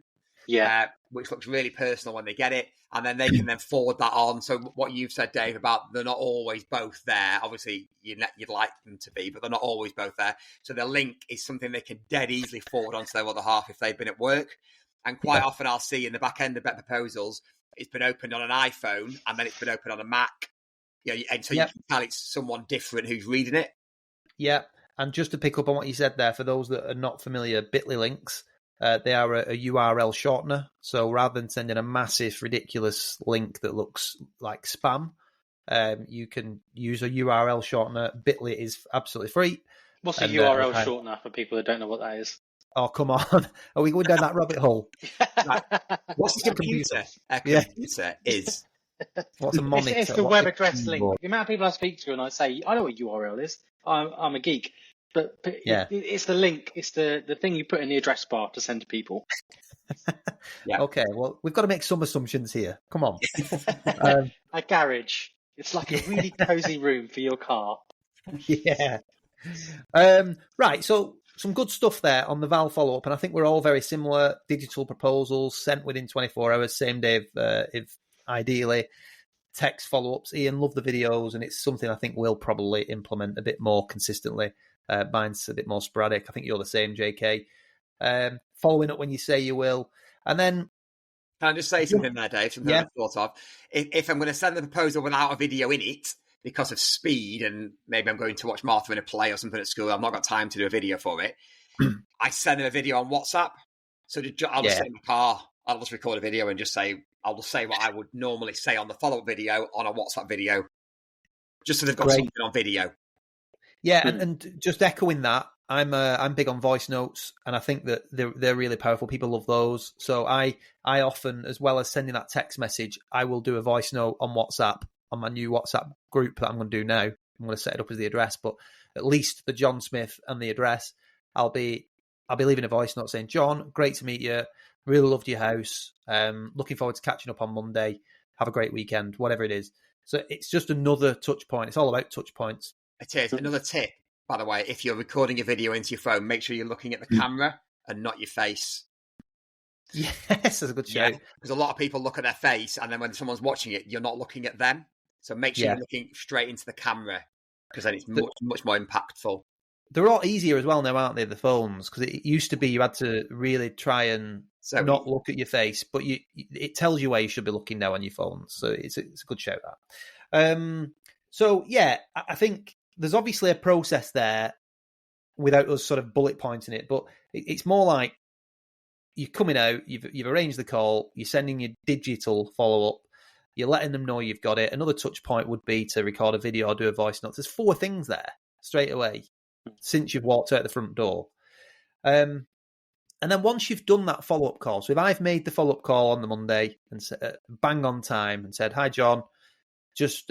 Which looks really personal when they get it, and then they can then forward that on. So what you've said, Dave, about they're not always both there. Obviously, you'd like them to be, but they're not always both there. So the link is something they can dead easily forward on to their other half if they've been at work. And quite often I'll see in the back end of Better Proposals, it's been opened on an iPhone and then it's been opened on a Mac. And so you can tell it's someone different who's reading it. Yeah. And just to pick up on what you said there, for those that are not familiar, Bitly links, they are a URL shortener. So rather than sending a massive, ridiculous link that looks like spam, you can use a URL shortener. Bitly is absolutely free. What's a URL shortener for people that don't know what that is? Oh, come on. Are we going down that rabbit hole? Right. What's a computer? A computer is... What's a monitor? It's the web address link. The amount of people I speak to and I say, I know what URL is. I'm a geek. But it's the link. It's the thing you put in the address bar to send to people. Okay, well, we've got to make some assumptions here. Come on. A garage. It's like a really cozy room for your car. Yeah. Right, so some good stuff there on the Val follow-up, and I think we're all very similar. Digital proposals sent within 24 hours, same day if ideally. Text follow-ups. Ian, love the videos, and it's something I think we'll probably implement a bit more consistently. Mine's a bit more sporadic. I think you're the same, JK. Following up when you say you will. And then... Can I just say something there, Dave? Something I thought of. If I'm going to send the proposal without a video in it, because of speed, and maybe I'm going to watch Martha in a play or something at school, I've not got time to do a video for it, I send them a video on WhatsApp. So I'll just sit in my car, I'll just record a video and I'll just say what I would normally say on the follow-up video on a WhatsApp video. just so they've got Great. something on video. Yeah, and just echoing that, I'm big on voice notes, and I think that they're really powerful. People love those. So I often, as well as sending that text message, I will do a voice note on WhatsApp, on my new WhatsApp group that I'm going to do now. I'm going to set it up as the address, but at least the John Smith and the address, I'll be leaving a voice note saying, John, great to meet you. Really loved your house. Looking forward to catching up on Monday. Have a great weekend, whatever it is. So it's just another touch point. It's all about touch points. It is. Another tip, by the way, if you're recording a video into your phone, make sure you're looking at the camera and not your face. Yes, that's a good shout. Because a lot of people look at their face, and then when someone's watching it, you're not looking at them. So make sure you're looking straight into the camera, because then it's much more impactful. They're all easier as well now, aren't they, the phones? Because it used to be you had to really try and not look at your face, but it tells you where you should be looking now on your phone. So it's a good shout, that. So, yeah, I think there's obviously a process there without us sort of bullet pointing it, but it's more like you're coming out, you've arranged the call, you're sending your digital follow-up, you're letting them know you've got it. Another touch point would be to record a video or do a voice note. There's 4 things there straight away since you've walked out the front door. And then once you've done that follow-up call, so if I've made the follow-up call on the Monday and bang on time and said, hi, John, just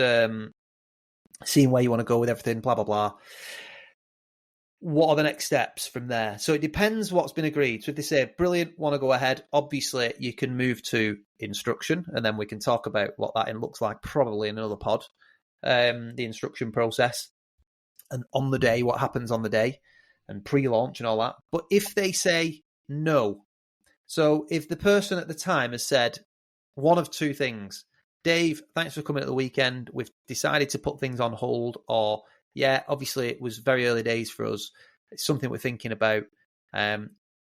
seeing where you want to go with everything, blah, blah, blah. What are the next steps from there? So it depends what's been agreed. So if they say, brilliant, want to go ahead, obviously you can move to instruction, and then we can talk about what that looks like probably in another pod, the instruction process, and on the day, what happens on the day, and pre-launch and all that. But if they say no, so if the person at the time has said one of 2 things, Dave, thanks for coming at the weekend, we've decided to put things on hold, or yeah, obviously it was very early days for us. It's something we're thinking about.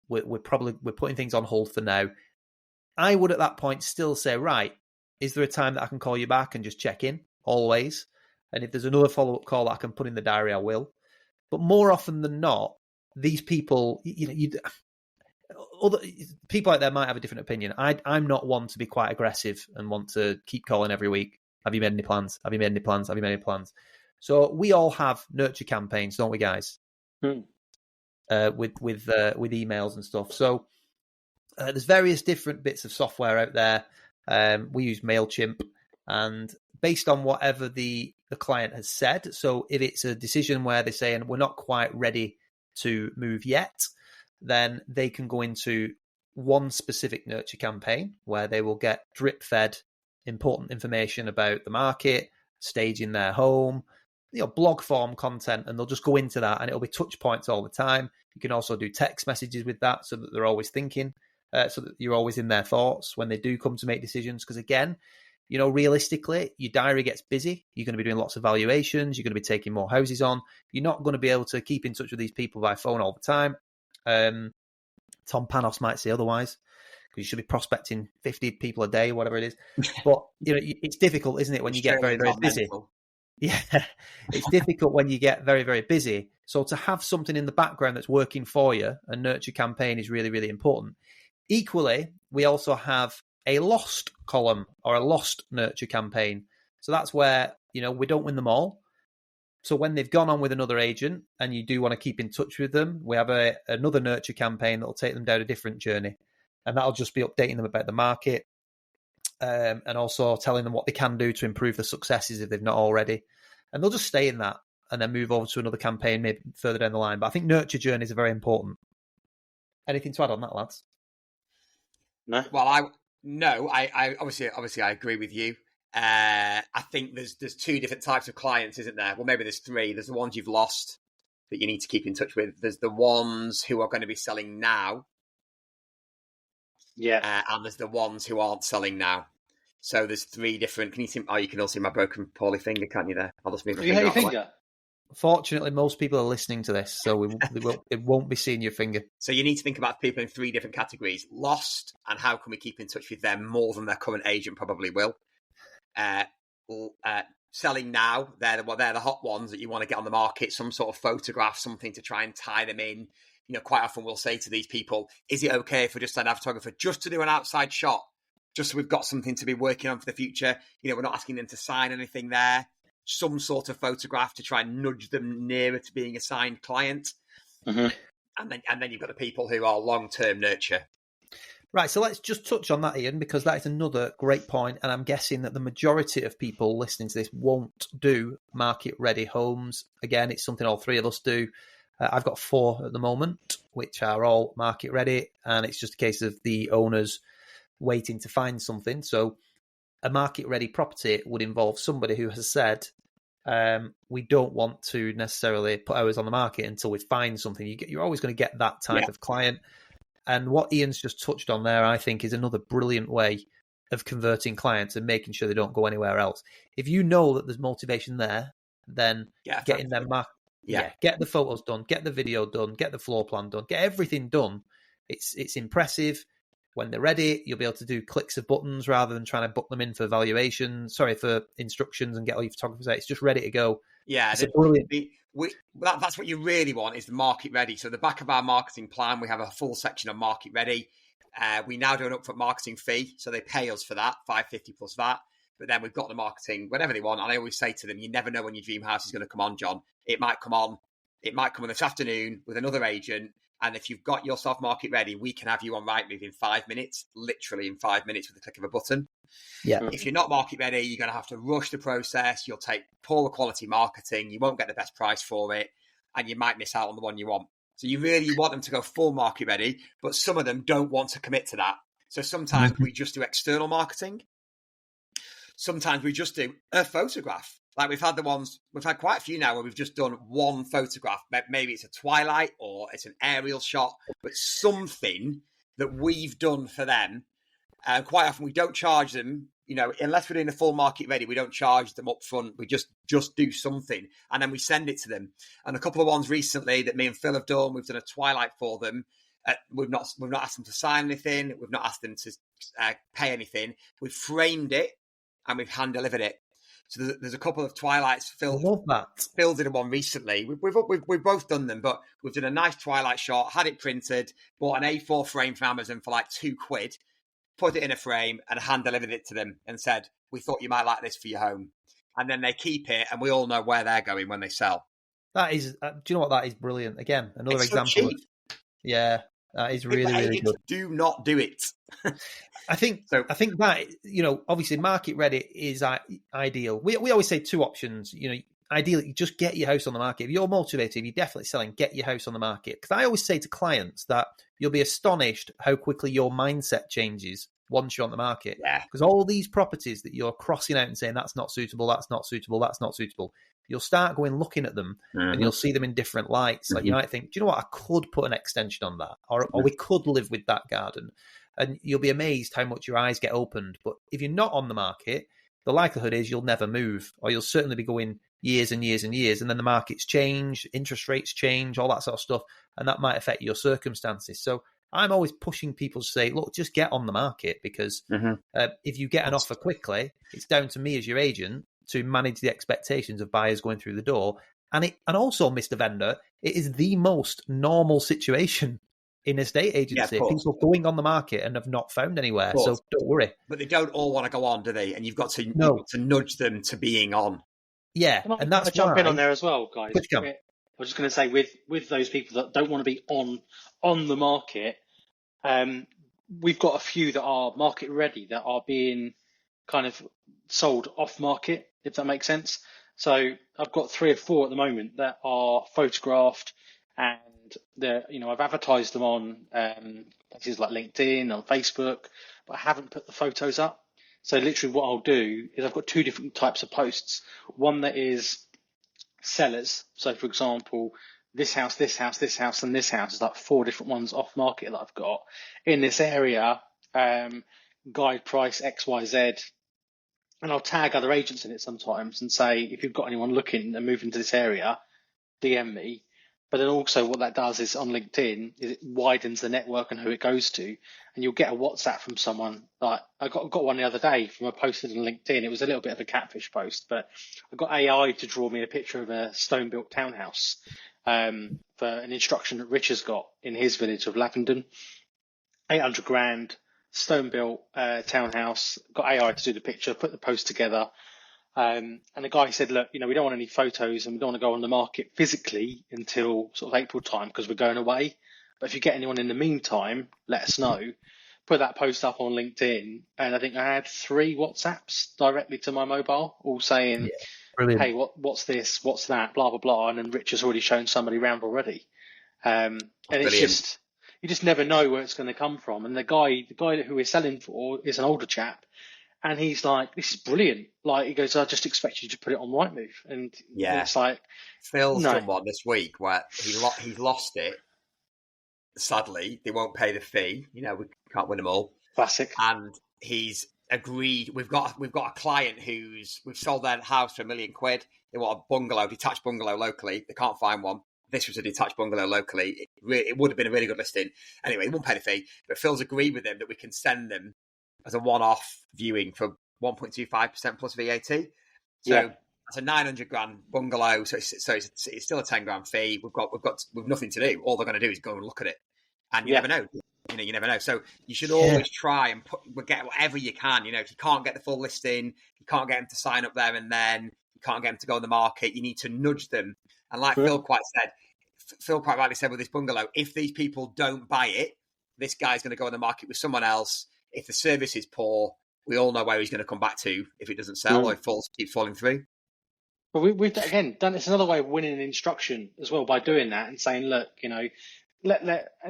We're putting things on hold for now. I would at that point still say, right, is there a time that I can call you back and just check in? Always. And if there's another follow-up call that I can put in the diary, I will. But more often than not, these people, other people out there might have a different opinion. I'm not one to be quite aggressive and want to keep calling every week. Have you made any plans? Have you made any plans? Have you made any plans? So we all have nurture campaigns, don't we, guys? With emails and stuff. So there's various different bits of software out there. We use MailChimp, and based on whatever the client has said. So if it's a decision where they're saying we're not quite ready to move yet, then they can go into one specific nurture campaign where they will get drip fed important information about the market, staging their home, blog form content, and they'll just go into that, and it'll be touch points all the time. You can also do text messages with that so that they're always thinking, so that you're always in their thoughts when they do come to make decisions. Because again, realistically, your diary gets busy. You're going to be doing lots of valuations. You're going to be taking more houses on. You're not going to be able to keep in touch with these people by phone all the time. Tom Panos might say otherwise, because you should be prospecting 50 people a day, whatever it is. But it's difficult, isn't it, when you get very, very busy? Yeah, it's difficult when you get very, very busy. So to have something in the background that's working for you, a nurture campaign, is really, really important. Equally, we also have a lost column or a lost nurture campaign. So that's where, we don't win them all. So when they've gone on with another agent and you do want to keep in touch with them, we have another nurture campaign that will take them down a different journey. And that'll just be updating them about the market, and also telling them what they can do to improve the successes if they've not already. And they'll just stay in that and then move over to another campaign maybe further down the line. But I think nurture journeys are very important. Anything to add on that, lads? No. Well, I obviously I agree with you. I think there's 2 different types of clients, isn't there? Well, maybe there's 3. There's the ones you've lost that you need to keep in touch with. There's the ones who are going to be selling now. Yeah. And there's the ones who aren't selling now. So there's 3 different. Can you see? Oh, you can all see my broken, poorly finger, can't you? There, I'll just move my finger. Your finger. Fortunately, most people are listening to this, so it won't be seeing your finger. So you need to think about people in 3 different categories: lost, and how can we keep in touch with them more than their current agent probably will. Selling now, they're the hot ones that you want to get on the market. Some sort of photograph, something to try and tie them in. Quite often we'll say to these people, is it okay if we just send our photographer just to do an outside shot, just so we've got something to be working on for the future? We're not asking them to sign anything there. some sort of photograph to try and nudge them nearer to being a signed client. Mhm. And then you've got the people who are long-term nurture. Right, so let's just touch on that, Ian, because that is another great point, and I'm guessing that the majority of people listening to this won't do market-ready homes. Again, it's something all three of us do. I've got 4 at the moment, which are all market-ready, and it's just a case of the owners waiting to find something. So a market-ready property would involve somebody who has said, we don't want to necessarily put ours on the market until we find something. You're always going to get that type of client. And what Ian's just touched on there, I think, is another brilliant way of converting clients and making sure they don't go anywhere else. If you know that there's motivation there, then getting them get the photos done, get the video done, get the floor plan done, get everything done. It's impressive. When they're ready, you'll be able to do clicks of buttons rather than trying to book them in for for instructions and get all your photographers out. It's just ready to go. Yeah, it's brilliant. That's what you really want, is the market ready. So the back of our marketing plan, we have a full section of market ready. We now do an upfront marketing fee, so they pay us for that, $550 plus VAT. But then we've got the marketing whenever they want. And I always say to them, you never know when your dream house is going to come on, John. It might come on this afternoon with another agent. And if you've got yourself market ready, we can have you on Rightmove in 5 minutes, literally in 5 minutes with the click of a button. Yeah. If you're not market ready, you're going to have to rush the process. You'll take poorer quality marketing. You won't get the best price for it, and you might miss out on the one you want. So you really want them to go full market ready, but some of them don't want to commit to that. So sometimes we just do external marketing. Sometimes we just do a photograph. Like we've had quite a few now where we've just done one photograph. Maybe it's a twilight or it's an aerial shot, but something that we've done for them. And quite often we don't charge them, unless we're doing a full market ready, we don't charge them up front. We just do something and then we send it to them. And a couple of ones recently that me and Phil have done, we've done a twilight for them. We've not asked them to sign anything. We've not asked them to pay anything. We've framed it and we've hand delivered it. So there's a couple of twilights. Phil did one recently. We've both done them, but we've done a nice twilight shot, had it printed, bought an A4 frame from Amazon for like £2, put it in a frame and hand delivered it to them and said, we thought you might like this for your home. And then they keep it and we all know where they're going when they sell. That is, do you know what? That is brilliant. Again, another example. That is really, really good. Do not do it. I think that, obviously market ready is ideal. We always say 2 options. Ideally, just get your house on the market. If you're motivated, if you're definitely selling, get your house on the market. Because I always say to clients that you'll be astonished how quickly your mindset changes once you're on the market. Yeah. Because all these properties that you're crossing out and saying, that's not suitable, that's not suitable, that's not suitable, you'll start going looking at them and you'll see them in different lights. Like you might think, do you know what? I could put an extension on that, or we could live with that garden. And you'll be amazed how much your eyes get opened. But if you're not on the market, the likelihood is you'll never move, or you'll certainly be going years and years and years. And then the markets change, interest rates change, all that sort of stuff. And that might affect your circumstances. So I'm always pushing people to say, look, just get on the market, because if you get an offer quickly, it's down to me as your agent to manage the expectations of buyers going through the door. And also, Mr. Vendor, it is the most normal situation in estate agency. People going on the market and have not found anywhere. So don't worry. But they don't all want to go on, do they? And you've got to nudge them to being on. Yeah. And that's jump in on there as well, guys. I was just going to say, with those people that don't want to be on the market, we've got a few that are market ready, that are being kind of sold off market, if that makes sense. So I've got 3 or 4 at the moment that are photographed, and I've advertised them on places like LinkedIn or Facebook, but I haven't put the photos up. So literally what I'll do is I've got 2 different types of posts. One that is sellers. So for example, this house, this house, this house, and this house is like 4 different ones off market that I've got in this area. Guide price XYZ. And I'll tag other agents in it sometimes and say, if you've got anyone looking and moving to this area, DM me. But then also what that does is on LinkedIn, it widens the network and who it goes to. And you'll get a WhatsApp from someone. Like I got one the other day from a posted on LinkedIn. It was a little bit of a catfish post, but I got AI to draw me a picture of a stone-built townhouse for an instruction that Rich has got in his village of Lavendon. 800 grand, stone-built townhouse. Got AI to do the picture, put the post together. And the guy said, look, we don't want any photos and we don't want to go on the market physically until sort of April time because we're going away. But if you get anyone in the meantime, let us know. Put that post up on LinkedIn. And I think I had 3 WhatsApps directly to my mobile, all saying, Brilliant. hey, what's this? What's that? Blah, blah, blah. And then Rich has already shown somebody round already. And it's just, you just never know where it's going to come from. And the guy who we're selling for is an older chap. And he's like, this is brilliant. Like, he goes, I just expect you to put it on Rightmove. And it's like, Phil's done one this week where he's lost it. Sadly, they won't pay the fee. We can't win them all. Classic. And he's agreed. We've got a client we've sold their house for £1 million. They want a bungalow, detached bungalow locally. They can't find one. This was a detached bungalow locally. It would have been a really good listing. Anyway, he won't pay the fee. But Phil's agreed with them that we can send them as a one-off viewing for 1.25% plus VAT. So that's a 900 grand bungalow. So it's still a 10 grand fee. We've nothing to do. All they're going to do is go and look at it. And you never know. You never know. So you should always try and get whatever you can. If you can't get the full listing, you can't get them to sign up there and then, you can't get them to go on the market, you need to nudge them. And like Phil quite rightly said with this bungalow, if these people don't buy it, this guy's going to go on the market with someone else. If the service is poor, we all know where he's going to come back to if it doesn't sell or it keeps falling through. But we've again done. It's another way of winning an instruction as well by doing that and saying, look, and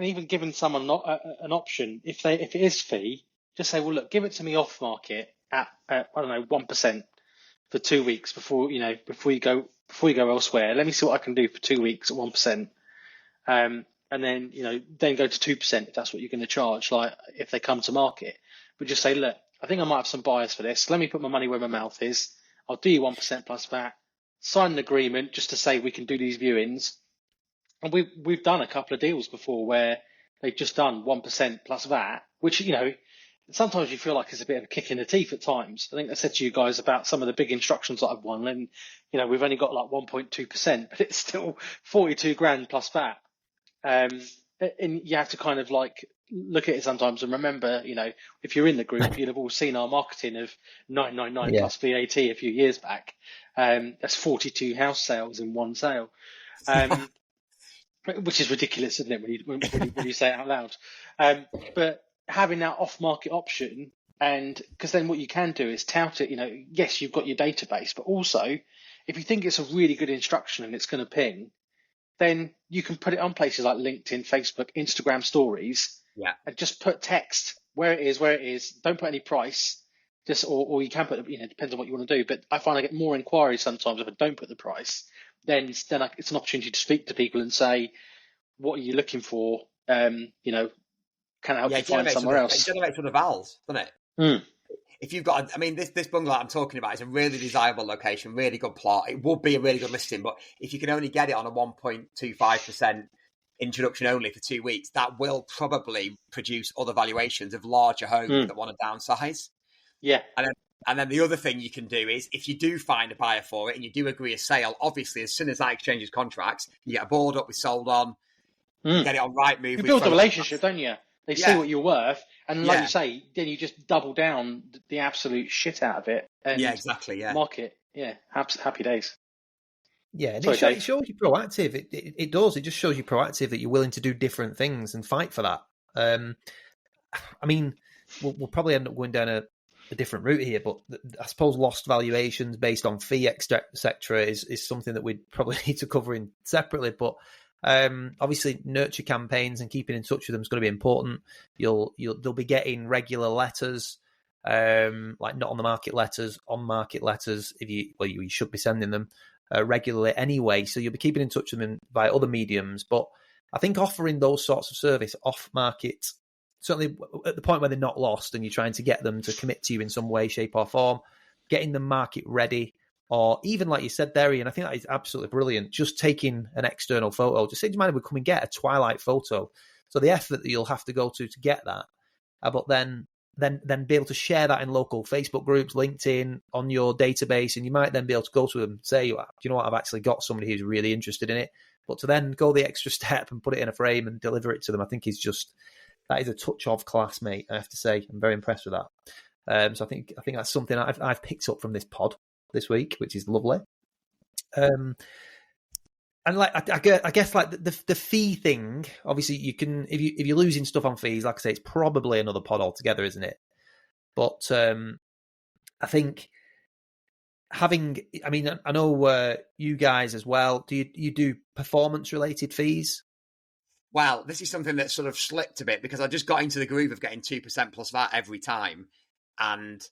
even giving someone an option if it is fee, just say, well, look, give it to me off market at I don't know 1% for 2 weeks before you go elsewhere. Let me see what I can do for 2 weeks at 1%. And then, then go to 2% if that's what you're going to charge, like if they come to market. But just say, look, I think I might have some buyers for this. Let me put my money where my mouth is. I'll do you 1% plus VAT. Sign an agreement just to say we can do these viewings. And we've done a couple of deals before where they've just done 1% plus VAT, which, sometimes you feel like it's a bit of a kick in the teeth at times. I think I said to you guys about some of the big instructions that I've won, and, we've only got like 1.2%, but it's still 42 grand plus VAT. And you have to kind of like look at it sometimes and remember, if you're in the group, you'll have all seen our marketing of 999 plus VAT a few years back. That's 42 house sales in one sale, which is ridiculous, isn't it, when you say it out loud? But having that off-market option, and because then what you can do is tout it, yes, you've got your database, but also if you think it's a really good instruction and it's going to ping, then you can put it on places like LinkedIn, Facebook, Instagram stories, and just put text where it is. Don't put any price, or you can put, depends on what you want to do. But I find I get more inquiries sometimes if I don't put the price. Then it's an opportunity to speak to people and say, what are you looking for? Can I help you find somewhere else? It generates other vowels, doesn't it? If you've got, this bungalow I'm talking about is a really desirable location, really good plot. It would be a really good listing, but if you can only get it on a 1.25% introduction only for 2 weeks, that will probably produce other valuations of larger homes that want to downsize. Yeah. And then the other thing you can do is, if you do find a buyer for it and you do agree a sale, obviously as soon as that exchanges contracts, you get a board up with sold on, you get it on Rightmove. You build a relationship, don't you? They see what you're worth, and like you say, then you just double down the absolute shit out of it. And exactly. Market, happy days. Yeah, and it shows you proactive. It does. It just shows you proactive that you're willing to do different things and fight for that. We'll probably end up going down a different route here, but I suppose lost valuations based on fee, etc., is something that we'd probably need to cover in separately. But obviously, nurture campaigns and keeping in touch with them is going to be important. They'll be getting regular letters, like not on the market letters, on market letters. You should be sending them regularly anyway. So you'll be keeping in touch with them by other mediums. But I think offering those sorts of service off market, certainly at the point where they're not lost and you're trying to get them to commit to you in some way, shape or form, getting them market ready. Or even like you said there, Ian, I think that is absolutely brilliant. Just taking an external photo. Just say, do you mind if we come and get a twilight photo? So the effort that you'll have to go to get that, but then be able to share that in local Facebook groups, LinkedIn, on your database, and you might then be able to go to them and say, do you know what, I've actually got somebody who's really interested in it. But to then go the extra step and put it in a frame and deliver it to them, I think that is a touch of class, mate. I have to say, I'm very impressed with that. So I think that's something I've picked up from this pod. this week, which is lovely. And like I guess like the fee thing, obviously you can if you're losing stuff on fees, like I say, it's probably another pod altogether, isn't it? But I think I know you guys as well. Do you do performance related fees? Well, this is something that sort of slipped a bit because I just got into the groove of getting 2% plus VAT every time, and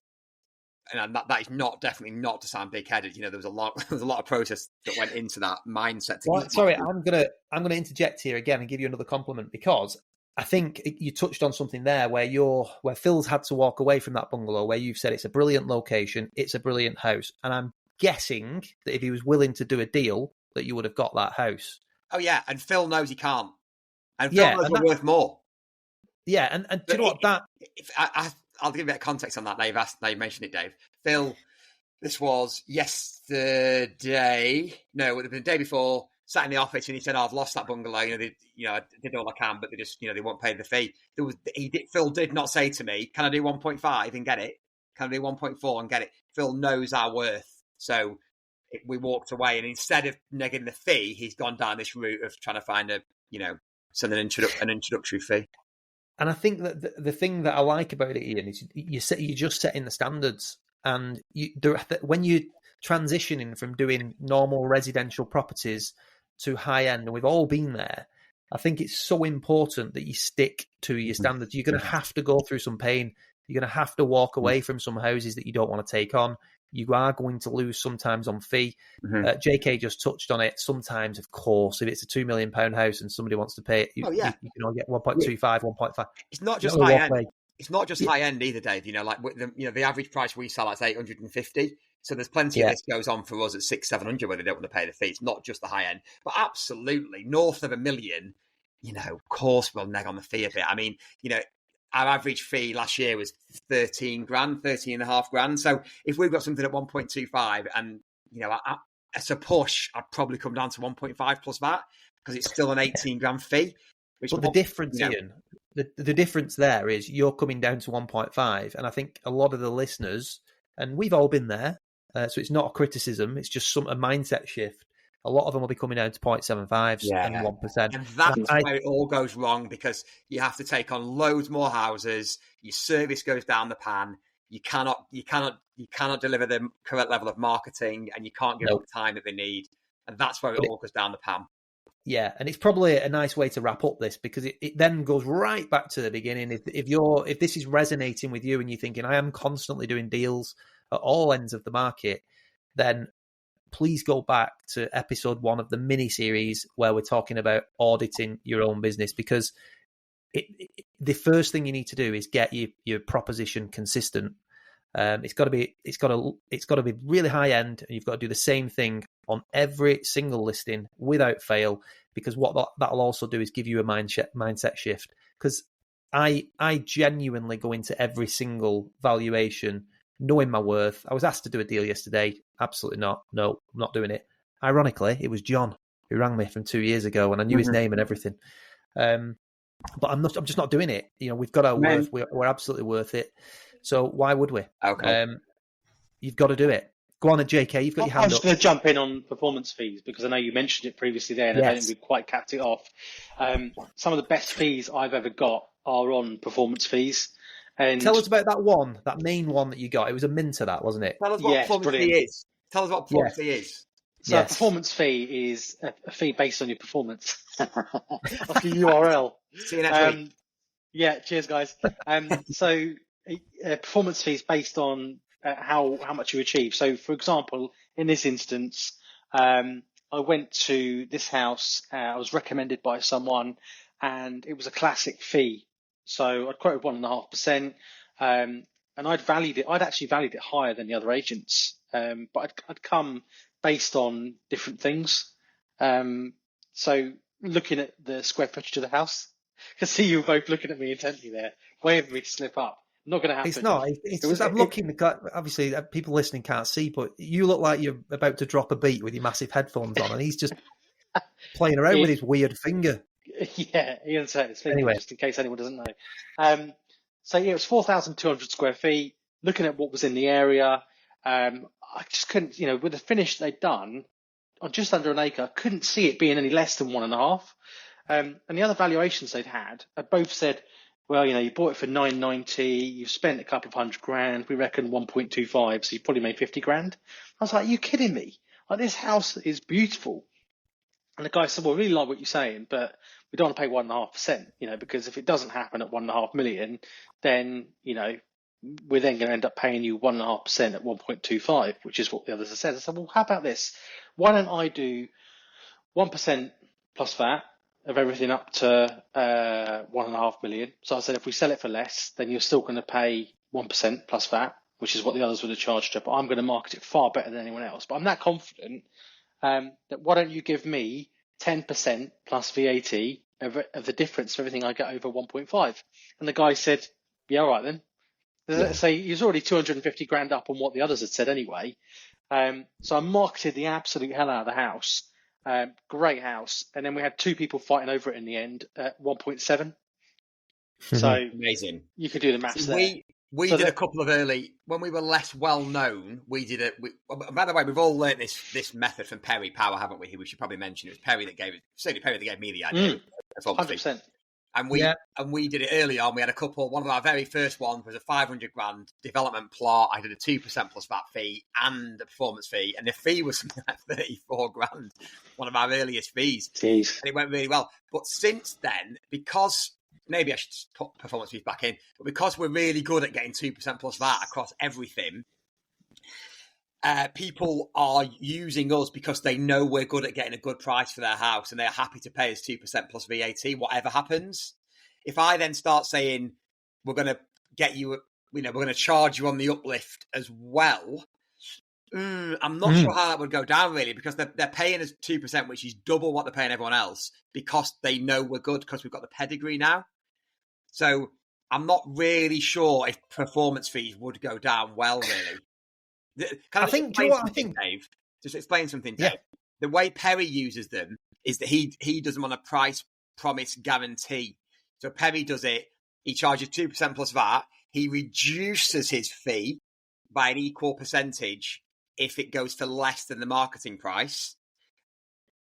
that is definitely not to sound big-headed. You know, there was a lot of process that went into that mindset. Sorry, I'm gonna interject here again and give you another compliment, because I think you touched on something there where Phil's had to walk away from that bungalow, where you've said it's a brilliant location, it's a brilliant house, and I'm guessing that if he was willing to do a deal, that you would have got that house. Oh yeah, and Phil knows he can't, and Phil knows we're worth more. Yeah, and do you know what I'll give you a bit of context on that. Now you mentioned it, Dave. Phil, this was yesterday. No, it would have been the day before. Sat in the office and he said, "I've lost that bungalow. I did all I can, but they just, they won't pay the fee." Phil did not say to me, "Can I do 1.5 and get it? Can I do 1.4 and get it?" Phil knows our worth, so we walked away. And instead of negging the fee, he's gone down this route of trying to find an introductory fee. And I think that the thing that I like about it, Ian, is you're just setting the standards. And when you're transitioning from doing normal residential properties to high end, and we've all been there, I think it's so important that you stick to your standards. You're going to have to go through some pain. You're going to have to walk away from some houses that you don't want to take on. You are going to lose sometimes on fee. JK just touched on it. Sometimes, of course, if it's a £2 million house and somebody wants to pay it, you can only get 1.25, 1.5. It's not just high end. It's not just high end either, Dave. The average price we sell at 850. So there's plenty of this goes on for us at 600-700 where they don't want to pay the fee. It's not just the high end, but absolutely north of $1 million. Of course we'll neg on the fee a bit. I mean, our average fee last year was 13.5 grand. So if we've got something at 1.25 and, as a push, I'd probably come down to 1.5 plus VAT because it's still an 18 grand fee. But the difference, Ian, the difference there is you're coming down to 1.5. And I think a lot of the listeners, and we've all been there, so it's not a criticism, it's just a mindset shift. A lot of them will be coming down to 0.75s and 1%. And that's where it all goes wrong, because you have to take on loads more houses. Your service goes down the pan. You cannot deliver the correct level of marketing, and you can't give them the time that they need. And that's where it all goes down the pan. Yeah, and it's probably a nice way to wrap up this, because it then goes right back to the beginning. If this is resonating with you and you're thinking, I am constantly doing deals at all ends of the market, then please go back to episode 1 of the mini series where we're talking about auditing your own business, because the first thing you need to do is get your proposition consistent. It's got to be really high end, and you've got to do the same thing on every single listing without fail, because what that'll also do is give you a mindset shift. Because I genuinely go into every single valuation knowing my worth. I was asked to do a deal yesterday. Absolutely not. No, I'm not doing it. Ironically, it was John who rang me from 2 years ago, and I knew his name and everything. But I'm just not doing it. We've got our worth. We're absolutely worth it. So why would we? Okay. You've got to do it. Go on, JK. You've got your hand up. I'm just going to jump in on performance fees, because I know you mentioned it previously there, and I don't think we quite capped it off. Some of the best fees I've ever got are on performance fees. And tell us about that main one that you got. It was a minter, that, wasn't it? Tell us what performance fee is. Tell us what performance fee is. So a performance fee is a fee based on your performance. Off the URL. See you next week. Yeah, cheers, guys. So performance fee is based on how much you achieve. So, for example, in this instance, I went to this house. I was recommended by someone, and it was a classic fee. So I'd quoted 1.5%, and I'd actually valued it higher than the other agents, but I'd come based on different things. So looking at the square footage of the house, I can see you were both looking at me intently there, waiting for me to slip up. Not going to happen. It's not. I'm looking. Obviously, people listening can't see, but you look like you're about to drop a beat with your massive headphones on, and he's just playing around with his weird finger. Yeah, Ian said his finger, anyway, just in case anyone doesn't know. So it was 4,200 square feet. Looking at what was in the area, I just couldn't, with the finish they'd done on just under an acre, I couldn't see it being any less than 1.5. And the other valuations they'd had both said, well, you bought it for 990, you've spent a couple of $100,000, we reckon 1.25, so you probably made 50 grand. I was like, are you kidding me? Like, this house is beautiful. And the guy said, well, I really like what you're saying, but we don't want to pay 1.5%, because if it doesn't happen at 1.5 million, then, we're then going to end up paying you 1.5% at 1.25, which is what the others have said. I said, well, how about this? Why don't I do 1% plus VAT of everything up to 1.5 million? So I said, if we sell it for less, then you're still going to pay 1% plus VAT, which is what the others would have charged her. But I'm going to market it far better than anyone else. But I'm that confident that why don't you give me 10% plus VAT of the difference of everything I get over 1.5? And the guy said, yeah, all right then. Let's say he's already 250 grand up on what the others had said anyway. So I marketed the absolute hell out of the house. Great house. And then we had two people fighting over it in the end at 1.7. So amazing. You could do the maths there. We did a couple of early, when we were less well known, we did it. By the way, we've all learnt this method from Perry Power, haven't we? We should probably mention it was Perry that gave it, certainly Perry that gave me the idea. 100%. And we did it early on. We had a couple. One of our very first ones was a 500 grand development plot. I did a 2% plus VAT fee and a performance fee, and the fee was something like 34 grand. One of our earliest fees. Jeez. And it went really well. But since then, because maybe I should put performance fees back in, but because we're really good at getting 2% plus VAT across everything, people are using us because they know we're good at getting a good price for their house and they're happy to pay us 2% plus VAT, whatever happens. If I then start saying, we're going to get you, we're going to charge you on the uplift as well, I'm not sure how that would go down really, because they're paying us 2%, which is double what they're paying everyone else, because they know we're good because we've got the pedigree now. So I'm not really sure if performance fees would go down well, really. Can I think, Dave? Just explain something, Dave. Yeah. The way Perry uses them is that he does them on a price promise guarantee. So Perry does it, he charges 2% plus VAT, he reduces his fee by an equal percentage if it goes for less than the marketing price.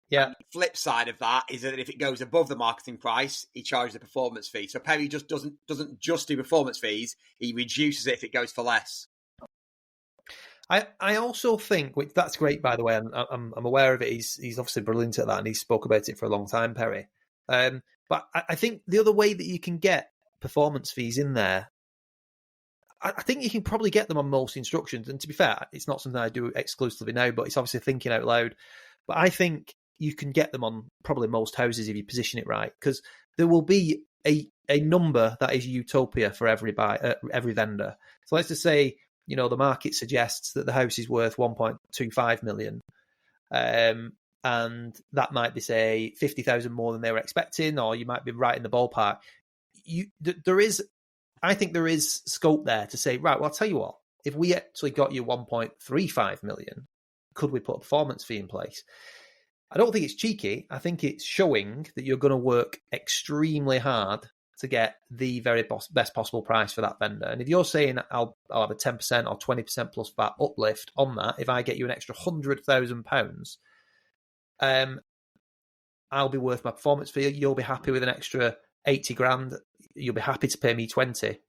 Yeah. And the flip side of that is that if it goes above the marketing price, he charges a performance fee. So Perry just doesn't just do performance fees, he reduces it if it goes for less. I also think, which that's great, by the way, and I'm aware of it. He's obviously brilliant at that, and he's spoke about it for a long time, Perry. But I think the other way that you can get performance fees in there, I think you can probably get them on most instructions. And to be fair, it's not something I do exclusively now, but it's obviously thinking out loud. But I think you can get them on probably most houses if you position it right, because there will be a number that is utopia for every vendor. So let's just say, the market suggests that the house is worth 1.25 million. And that might be, say, 50,000 more than they were expecting, or you might be right in the ballpark. I think there is scope there to say, right, well, I'll tell you what, if we actually got you 1.35 million, could we put a performance fee in place? I don't think it's cheeky. I think it's showing that you're going to work extremely hard to get the very best possible price for that vendor. And if you're saying I'll have a 10% or 20% plus VAT uplift on that, if I get you an extra £100,000, I'll be worth my performance fee. You'll be happy with an extra 80 grand. You'll be happy to pay me 20.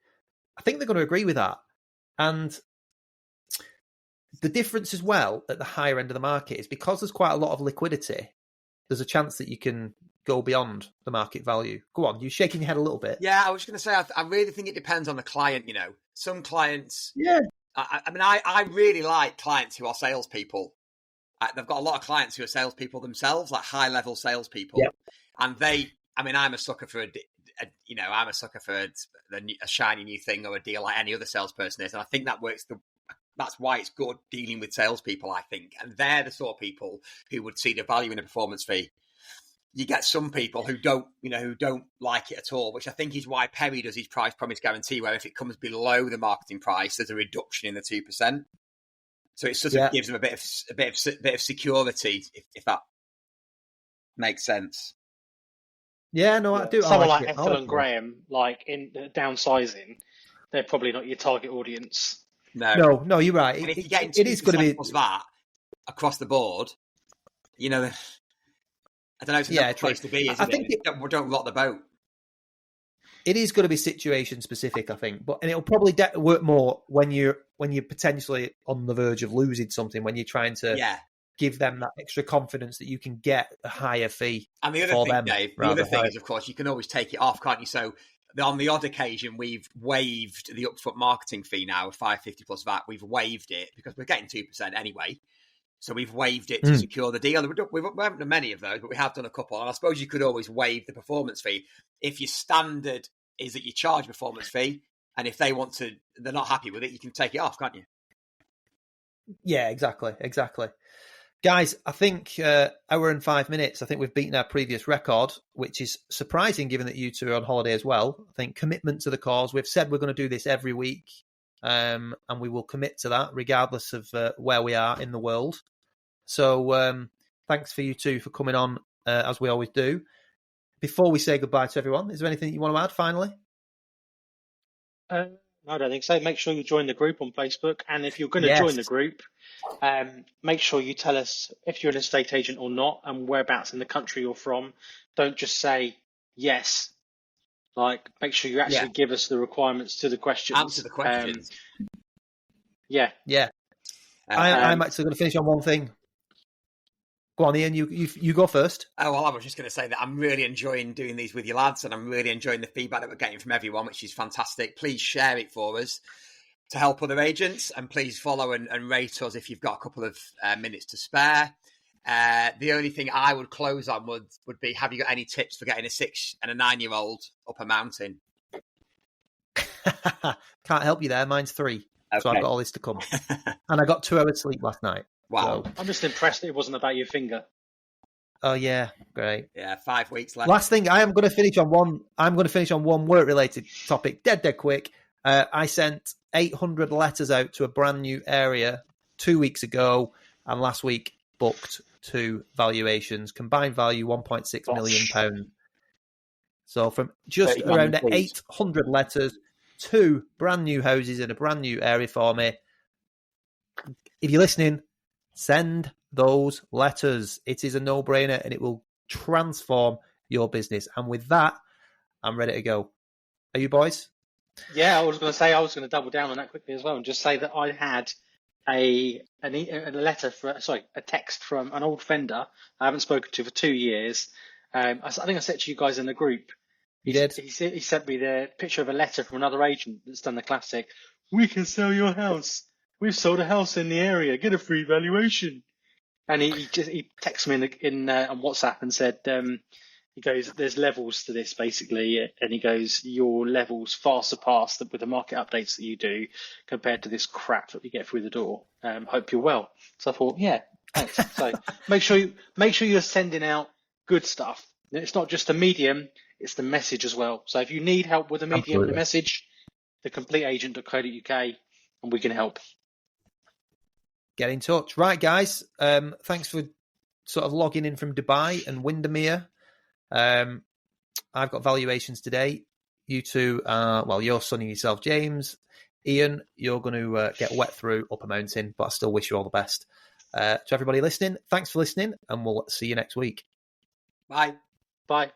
I think they're going to agree with that. And the difference as well at the higher end of the market is because there's quite a lot of liquidity, there's a chance that you can go beyond the market value. Go on, you're shaking your head a little bit. Yeah, I was going to say, I really think it depends on the client, Some clients... Yeah. I really like clients who are salespeople. They've got a lot of clients who are salespeople themselves, like high-level salespeople. Yeah. And I'm a sucker for a shiny new thing or a deal like any other salesperson is. And I think that works. That's why it's good dealing with salespeople, I think. And they're the sort of people who would see the value in a performance fee. You get some people who don't like it at all, which I think is why Perry does his price promise guarantee, where if it comes below the marketing price, there's a reduction in the 2%. So it sort of gives them a bit of security, if that makes sense. Yeah, no, I do. Someone like Ethel and Graham, like in downsizing, they're probably not your target audience. No, you're right. And if you're getting 2% it is going to be plus VAT across the board, I don't know. It's a place to be, isn't it? Don't rock the boat. It is going to be situation specific, I think, and it'll probably work more when you're potentially on the verge of losing something, when you're trying to give them that extra confidence that you can get a higher fee. And the other thing, Dave, is, of course, you can always take it off, can't you? So on the odd occasion, we've waived the upfront marketing fee now of $5.50 plus VAT. We've waived it because we're getting 2% anyway. So we've waived it to secure the deal. We haven't done many of those, but we have done a couple. And I suppose you could always waive the performance fee if your standard is that you charge performance fee, and if they're not happy with it, you can take it off, can't you? Yeah, exactly. Guys, I think hour and 5 minutes, I think we've beaten our previous record, which is surprising given that you two are on holiday as well. I think commitment to the cause. We've said we're going to do this every week, and we will commit to that regardless of where we are in the world. So thanks for you two for coming on, as we always do. Before we say goodbye to everyone, is there anything you want to add finally? No, I don't think so. Make sure you join the group on Facebook. And if you're going to join the group, make sure you tell us if you're an estate agent or not and whereabouts in the country you're from. Don't just say yes. Make sure you actually give us the requirements to the questions. Answer the questions. Yeah. I'm actually going to finish on one thing. Go on, Ian, you go first. Oh, well, I was just going to say that I'm really enjoying doing these with you lads, and I'm really enjoying the feedback that we're getting from everyone, which is fantastic. Please share it for us to help other agents, and please follow and rate us if you've got a couple of minutes to spare. The only thing I would close on would be, have you got any tips for getting a 6 and a 9-year-old up a mountain? Can't help you there. Mine's 3. Okay. So I've got all this to come. And I got 2 hours sleep last night. Wow. So. I'm just impressed that it wasn't about your finger. Oh, yeah. Great. Yeah, 5 weeks left. Last thing, I'm going to finish on one work-related topic, dead quick. I sent 800 letters out to a brand new area 2 weeks ago, and last week booked 2 valuations. Combined value £1.6 million. So from just around 800 letters, 2 brand new houses in a brand new area for me. If you're listening, send those letters. It is a no-brainer, and it will transform your business. And with that, I'm ready to go. Are you boys? Yeah, I was going to double down on that quickly as well, and just say that I had a text from an old vendor I haven't spoken to for 2 years. I think I said to you guys in the group. You did? He sent me the picture of a letter from another agent that's done the classic. We can sell your house. We've sold a house in the area. Get a free valuation. And he texted me on WhatsApp and said, he goes, there's levels to this basically. And he goes, your levels far surpass with the market updates that you do compared to this crap that we get through the door. Hope you're well. So I thought, yeah, thanks. So make sure you're sending out good stuff. It's not just the medium, it's the message as well. So if you need help with the medium and the message, thecompleteagent.co.uk, and we can help. Get in touch. Right, guys. Thanks for sort of logging in from Dubai and Windermere. I've got valuations today. You two you're sunning yourself, James. Ian, you're going to get wet through up a mountain, but I still wish you all the best. To everybody listening, thanks for listening, and we'll see you next week. Bye. Bye.